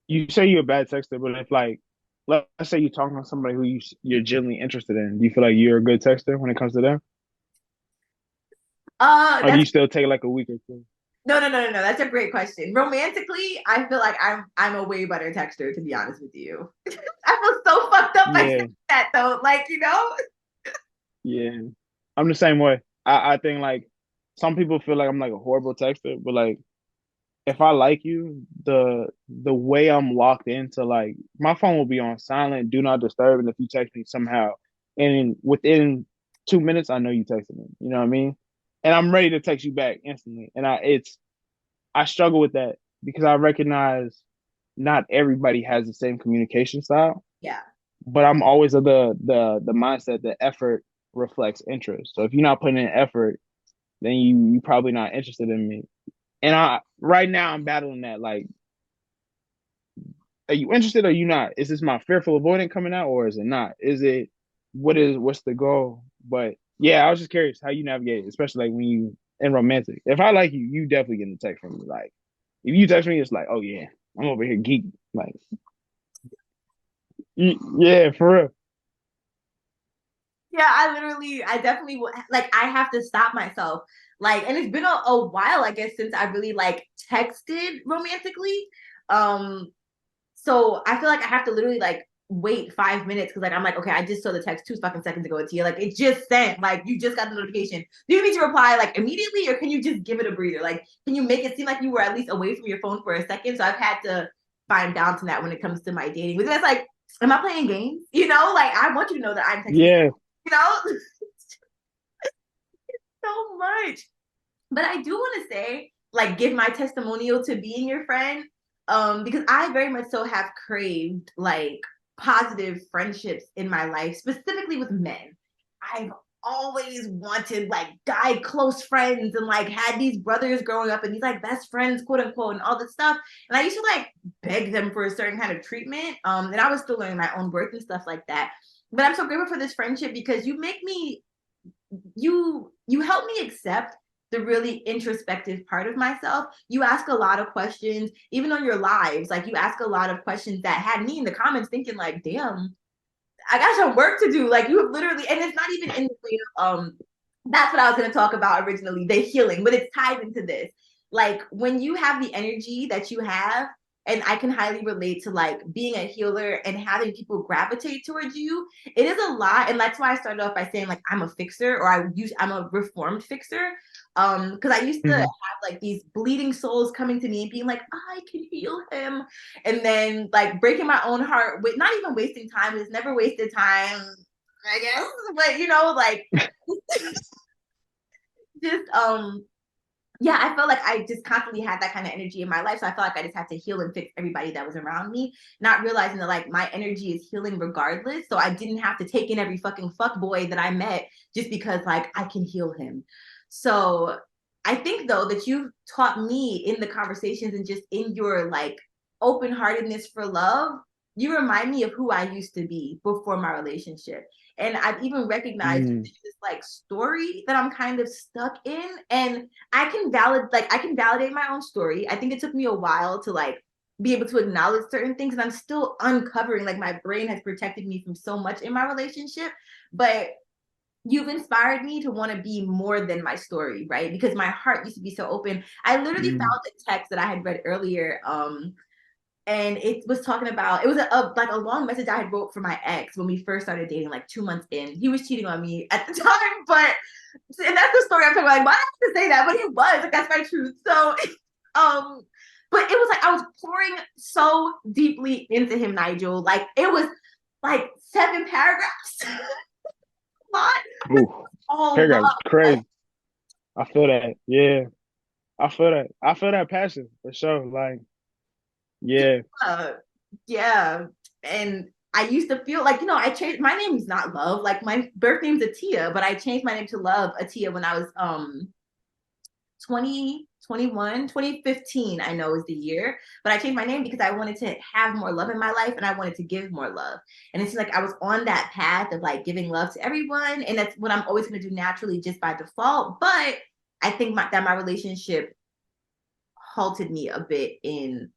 you say you're a bad texter, but if like let's say you're talking to somebody who you're genuinely interested in, do you feel like you're a good texter when it comes to them? Or do you still take like a week or two? No. That's a great question. Romantically, I feel like I'm a way better texter, to be honest with you. I feel so fucked up by saying that though. Like, you know? Yeah. I'm the same way. I think like some people feel like I'm like a horrible texter, but like if I like you, the way I'm locked into like my phone will be on silent, do not disturb, and if you text me somehow, and within 2 minutes, I know you texted me. You know what I mean? And I'm ready to text you back instantly. And I struggle with that because I recognize not everybody has the same communication style. Yeah. But I'm always of the mindset that effort reflects interest. So if you're not putting in effort, then you probably not interested in me. And right now I'm battling that. Like, are you interested or are you not? Is this my fearful avoidant coming out or is it not? What's the goal? But yeah, I was just curious how you navigate it, especially like when you in romantic. If I like you, you definitely get a text from me. Like if you text me, it's like, oh yeah, I'm over here geek. Like yeah, for real. Yeah, I definitely like I have to stop myself. Like, and it's been a while, I guess, since I really like texted romantically. So I feel like I have to literally like wait 5 minutes because like I'm like, okay, I just saw the text 2 fucking seconds ago to you. Like it just sent, like you just got the notification. Do you need to reply like immediately or can you just give it a breather? Like, can you make it seem like you were at least away from your phone for a second? So I've had to find balance in that when it comes to my dating. Because it's like, am I playing games? You know, like I want you to know that I'm texting. Yeah. You know, so much. But I do want to say, like, give my testimonial to being your friend, because I very much so have craved like positive friendships in my life, specifically with men. I've always wanted like guy close friends and like had these brothers growing up and these like best friends, quote unquote, and all this stuff. And I used to like beg them for a certain kind of treatment. And I was still learning my own worth and stuff like that. But I'm so grateful for this friendship because you make me, you help me accept the really introspective part of myself. You ask a lot of questions, even on your lives. Like you ask a lot of questions that had me in the comments thinking like, damn, I got some work to do. Like you have literally, and it's not even in the way of, that's what I was going to talk about originally, the healing, but it's tied into this. Like when you have the energy that you have, and I can highly relate to like being a healer and having people gravitate towards you. It is a lot. And that's why I started off by saying like, I'm a fixer, or I'm a reformed fixer. Because I used to have like these bleeding souls coming to me and being like, I can heal him. And then like breaking my own heart with not even wasting time. It's never wasted time, I guess. But you know, like just yeah, I felt like I just constantly had that kind of energy in my life. So I felt like I just had to heal and fix everybody that was around me, not realizing that like my energy is healing regardless. So I didn't have to take in every fucking fuck boy that I met just because like I can heal him. So I think though that you've taught me in the conversations and just in your like open-heartedness for love, you remind me of who I used to be before my relationship. And I've even recognized this like story that I'm kind of stuck in. And I can validate my own story. I think it took me a while to like be able to acknowledge certain things. And I'm still uncovering, like my brain has protected me from so much in my relationship. But you've inspired me to want to be more than my story, right? Because my heart used to be so open. I literally found the text that I had read earlier. And it was talking about, it was like a long message I had wrote for my ex when we first started dating, like 2 months in. He was cheating on me at the time, but, and that's the story I'm talking about. Like, why did I have to say that? But he was, like, that's my truth. So, but it was like, I was pouring so deeply into him, Nigel. Like, it was like 7 paragraphs. Paragraphs, crazy. I feel that. Yeah. I feel that. I feel that passion for sure. Like, yeah. Yeah. And I used to feel like, you know, I changed, my name is not Love. Like my birth name's Atiya, but I changed my name to Love Atiya when I was 2015, I know is the year. But I changed my name because I wanted to have more love in my life and I wanted to give more love. And it's like I was on that path of like giving love to everyone. And that's what I'm always going to do naturally just by default. But I think that my relationship halted me a bit in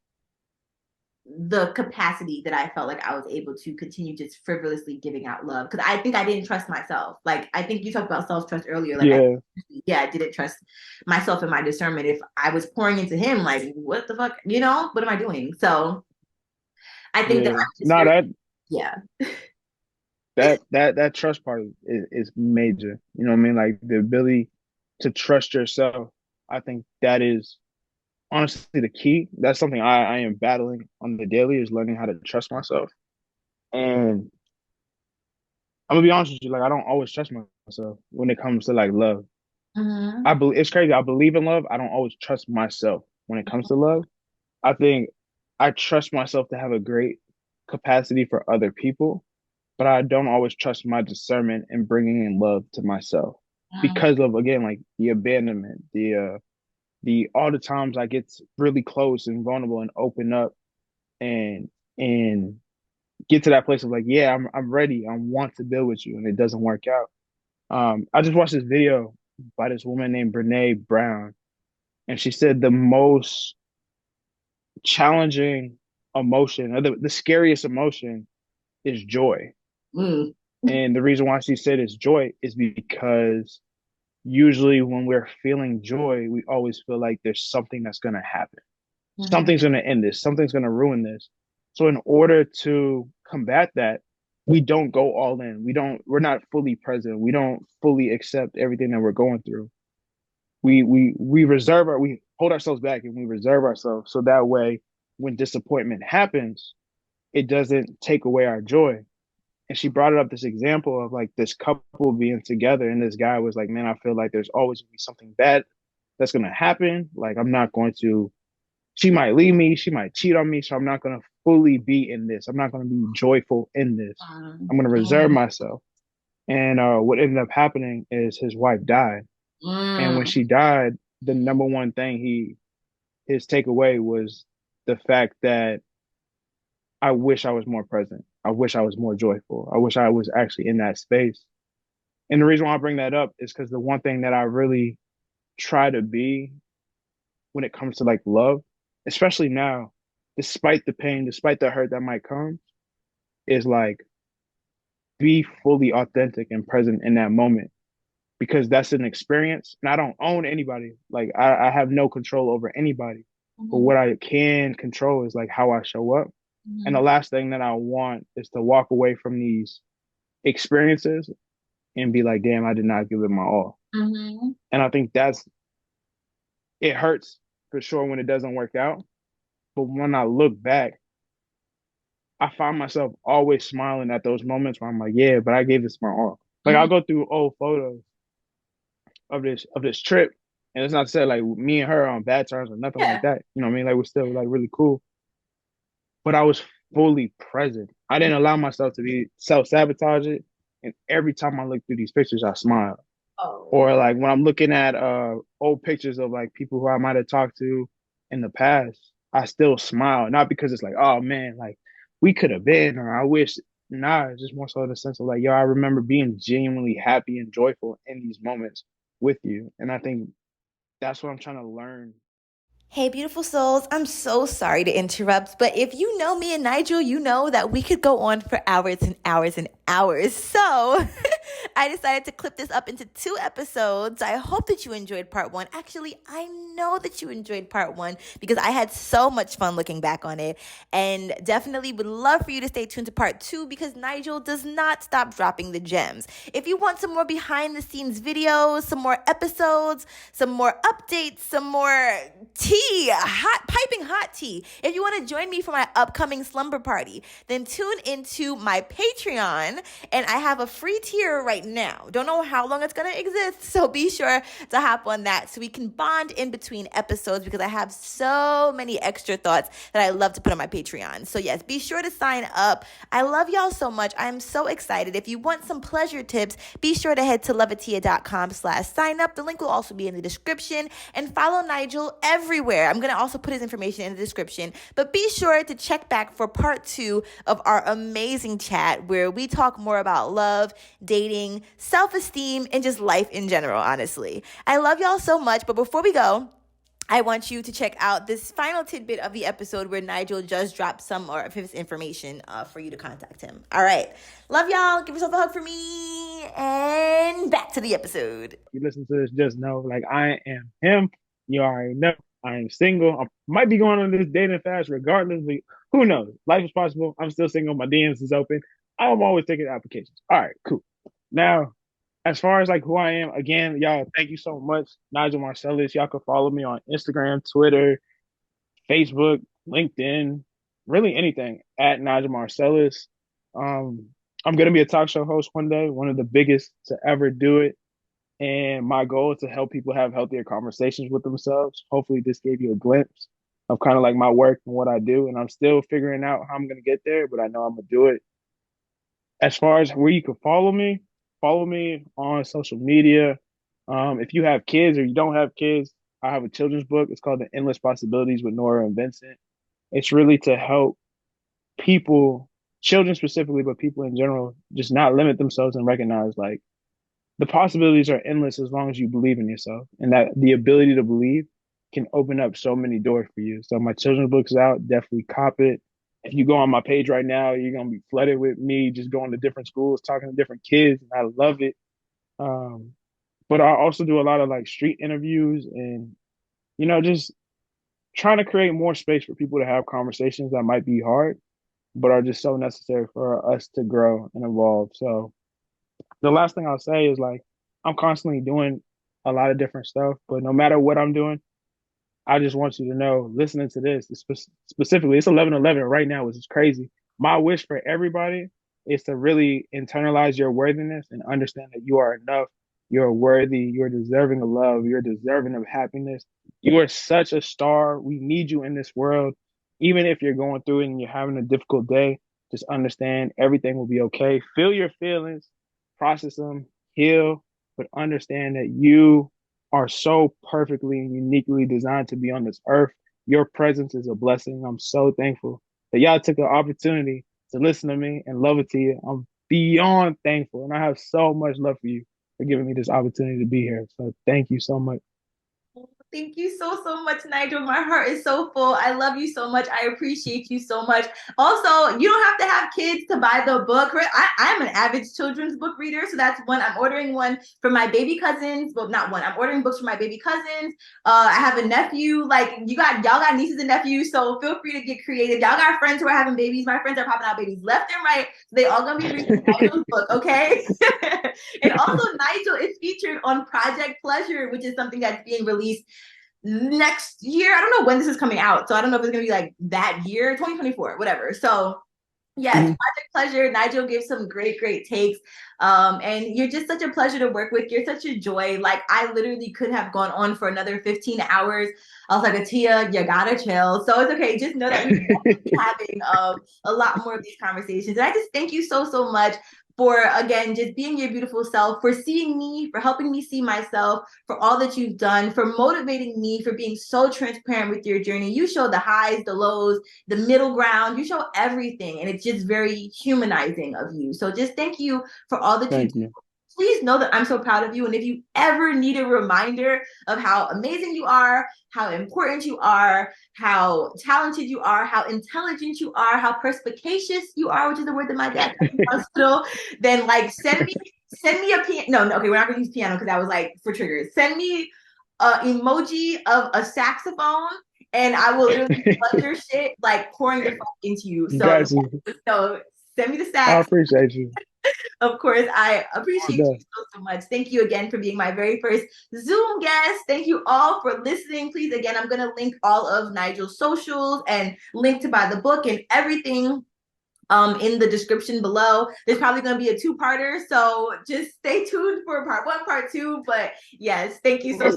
the capacity that I felt like I was able to continue just frivolously giving out love. Because I think I didn't trust myself. Like, I think you talked about self-trust earlier. Like, I didn't trust myself and my discernment. If I was pouring into him, like, what the fuck, you know, what am I doing? So I think that I'm just that trust part is major. You know what I mean? Like the ability to trust yourself. I think that is honestly the key. That's something I am battling on the daily, is learning how to trust myself. And I'm gonna be honest with you, like I don't always trust myself when it comes to like love. I believe it's crazy. I believe in love. I don't always trust myself when it comes to love. I think I trust myself to have a great capacity for other people, but I don't always trust my discernment in bringing in love to myself because of, again, like the abandonment, the all the times I get really close and vulnerable and open up and get to that place of like, yeah, I'm ready. I want to build with you, and it doesn't work out. I just watched this video by this woman named Brene Brown, and she said the most challenging emotion, or the scariest emotion, is joy. And the reason why she said it's joy is because usually when we're feeling joy, we always feel like there's something that's going to happen. Something's going to end this. Something's going to ruin this. So in order to combat that, we don't go all in. We're not fully present. We don't fully accept everything that we're going through. We hold ourselves back and we reserve ourselves. So that way, when disappointment happens, it doesn't take away our joy. And she brought it up, this example of like this couple being together, and this guy was like, man, I feel like there's always gonna be something bad that's gonna happen. Like she might leave me, she might cheat on me, so I'm not gonna fully be in this. I'm not gonna be joyful in this. I'm gonna reserve myself. And what ended up happening is his wife died. And when Mm. she died, the number one thing his takeaway was the fact that I wish I was more present. I wish I was more joyful. I wish I was actually in that space. And the reason why I bring that up is because the one thing that I really try to be when it comes to like love, especially now, despite the pain, despite the hurt that might come, is like be fully authentic and present in that moment because that's an experience. And I don't own anybody. Like I have no control over anybody. But Mhm. what I can control is like how I show up. And the Mhm. last thing that I want is to walk away from these experiences and be like, damn, I did not give it my all. Mhm. And I think it hurts for sure when it doesn't work out. But when I look back, I find myself always smiling at those moments where I'm like, yeah, but I gave this my all. Like I'll Mhm. go through old photos of this trip. And it's not to say like me and her are on bad terms or nothing like Yeah. that. You know what I mean? Like we're still like really cool. But I was fully present. I didn't allow myself to be self-sabotaging. And every time I look through these pictures, I smile. Oh. Or like when I'm looking at old pictures of like people who I might have talked to in the past, I still smile. Not because it's like, oh man, like we could have been, or I wish. Nah, it's just more so in the sense of like, yo, I remember being genuinely happy and joyful in these moments with you. And I think that's what I'm trying to learn. Hey, beautiful souls. I'm so sorry to interrupt, but if you know me and Nigel, you know that we could go on for hours and hours and hours. So I decided to clip this up into 2 episodes. I hope that you enjoyed part one. Actually, I know that you enjoyed part one because I had so much fun looking back on it, and definitely would love for you to stay tuned to part two because Nigel does not stop dropping the gems. If you want some more behind the scenes videos, some more episodes, some more updates, some more tea, piping hot tea. If you want to join me for my upcoming slumber party, then tune into my Patreon, and I have a free tier right now. Don't know how long it's going to exist, so be sure to hop on that so we can bond in between episodes because I have so many extra thoughts that I love to put on my Patreon. So yes, be sure to sign up. I love y'all so much. I'm so excited. If you want some pleasure tips, be sure to head to theloveatiya.com/sign up. The link will also be in the description, and follow Nigel everywhere. I'm going to also put his information in the description, but be sure to check back for part two of our amazing chat where we talk more about love, dating, self-esteem, and just life in general, honestly. I love y'all so much, but before we go, I want you to check out this final tidbit of the episode where Nigel just dropped some more of his information for you to contact him. All right. Love y'all. Give yourself a hug for me. And back to the episode. You listen to this, just know like I am him. You already know I am single. I might be going on this dating fast regardless, but who knows? Life is possible. I'm still single. My DMs is open. I'm always taking applications. All right, cool. Now, as far as like who I am, again, y'all, thank you so much. Nigel Marcellus. Y'all can follow me on Instagram, Twitter, Facebook, LinkedIn, really anything at Nigel Marcellus. Um, I'm gonna be a talk show host one day, one of the biggest to ever do it. And my goal is to help people have healthier conversations with themselves. Hopefully, this gave you a glimpse of kind of like my work and what I do. And I'm still figuring out how I'm gonna get there, but I know I'm gonna do it. As far as where you can follow me on social media. If you have kids or you don't have kids, I have a children's book. It's called The Endless Possibilities with Nora and Vincent. It's really to help people, children specifically, but people in general, just not limit themselves and recognize like the possibilities are endless as long as you believe in yourself, and that the ability to believe can open up so many doors for you. So my children's book's out. Definitely cop it. If you go on my page right now, you're gonna be flooded with me just going to different schools, talking to different kids, and I love it. Um, but I also do a lot of like street interviews and just trying to create more space for people to have conversations that might be hard, but are just so necessary for us to grow and evolve. So the last thing I'll say is like I'm constantly doing a lot of different stuff, but no matter what I'm doing, I just want you to know, listening to this specifically, it's 11:11 right now, which is crazy. My wish for everybody is to really internalize your worthiness and understand that you are enough. You're worthy. You're deserving of love. You're deserving of happiness. You are such a star. We need you in this world. Even if you're going through it and you're having a difficult day, just understand everything will be okay. Feel your feelings. process them, heal, but understand that you are so perfectly and uniquely designed to be on this earth. Your presence is a blessing. I'm so thankful that y'all took the opportunity to listen to me and love it to you. I'm beyond thankful, and I have so much love for you for giving me this opportunity to be here. So thank you so much. Thank you so much, Nigel. My heart is so full. I love you so much. I appreciate you so much. Also, you don't have to have kids to buy the book. I'm an avid children's book reader, so that's one. I'm ordering one for my baby cousins. Well, not one. I'm ordering books for my baby cousins. I have a nephew. Like y'all got nieces and nephews, so feel free to get creative. Y'all got friends who are having babies. My friends are popping out babies left and right. So they all gonna be reading Nigel's book, okay? And also, Nigel is featured on Project Pleasure, which is something that's being released next year. I don't know when this is coming out, so I don't know if it's gonna be like that year, 2024, whatever. So yes, Project Pleasure. Nigel gives some great takes. And you're just such a pleasure to work with. You're such a joy. Like I literally could have gone on for another 15 hours. I was like, Atiya, you gotta chill. So it's okay. Just know that we're having a lot more of these conversations. And I just thank you so much for, again, just being your beautiful self, for seeing me, for helping me see myself, for all that you've done, for motivating me, for being so transparent with your journey. You show the highs, the lows, the middle ground. You show everything, and it's just very humanizing of you. So just thank you for all that you do. Please know that I'm so proud of you. And if you ever need a reminder of how amazing you are, how important you are, how talented you are, how intelligent you are, how perspicacious you are, which is the word that my dad taught me in hospital, then like send me a piano. No, okay, we're not gonna use piano because that was like for triggers. Send me an emoji of a saxophone, and I will literally flood your shit like pouring the fuck into you. So, so send me the sax. I appreciate you. Of course, I appreciate you so much. Thank you again for being my very first Zoom guest. Thank you all for listening. Please, again, I'm going to link all of Nigel's socials and link to buy the book and everything in the description below. There's probably going to be a two-parter, so just stay tuned for part 1, part 2. But yes, thank you so much.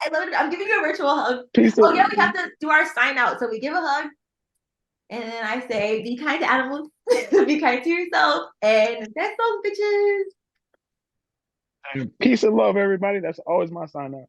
I love it. I'm giving you a virtual hug. Oh yeah, we have to do our sign out. So we give a hug. And then I say, be kind to animals, be kind to yourself, and that's those bitches. Peace and love, everybody. That's always my sign up.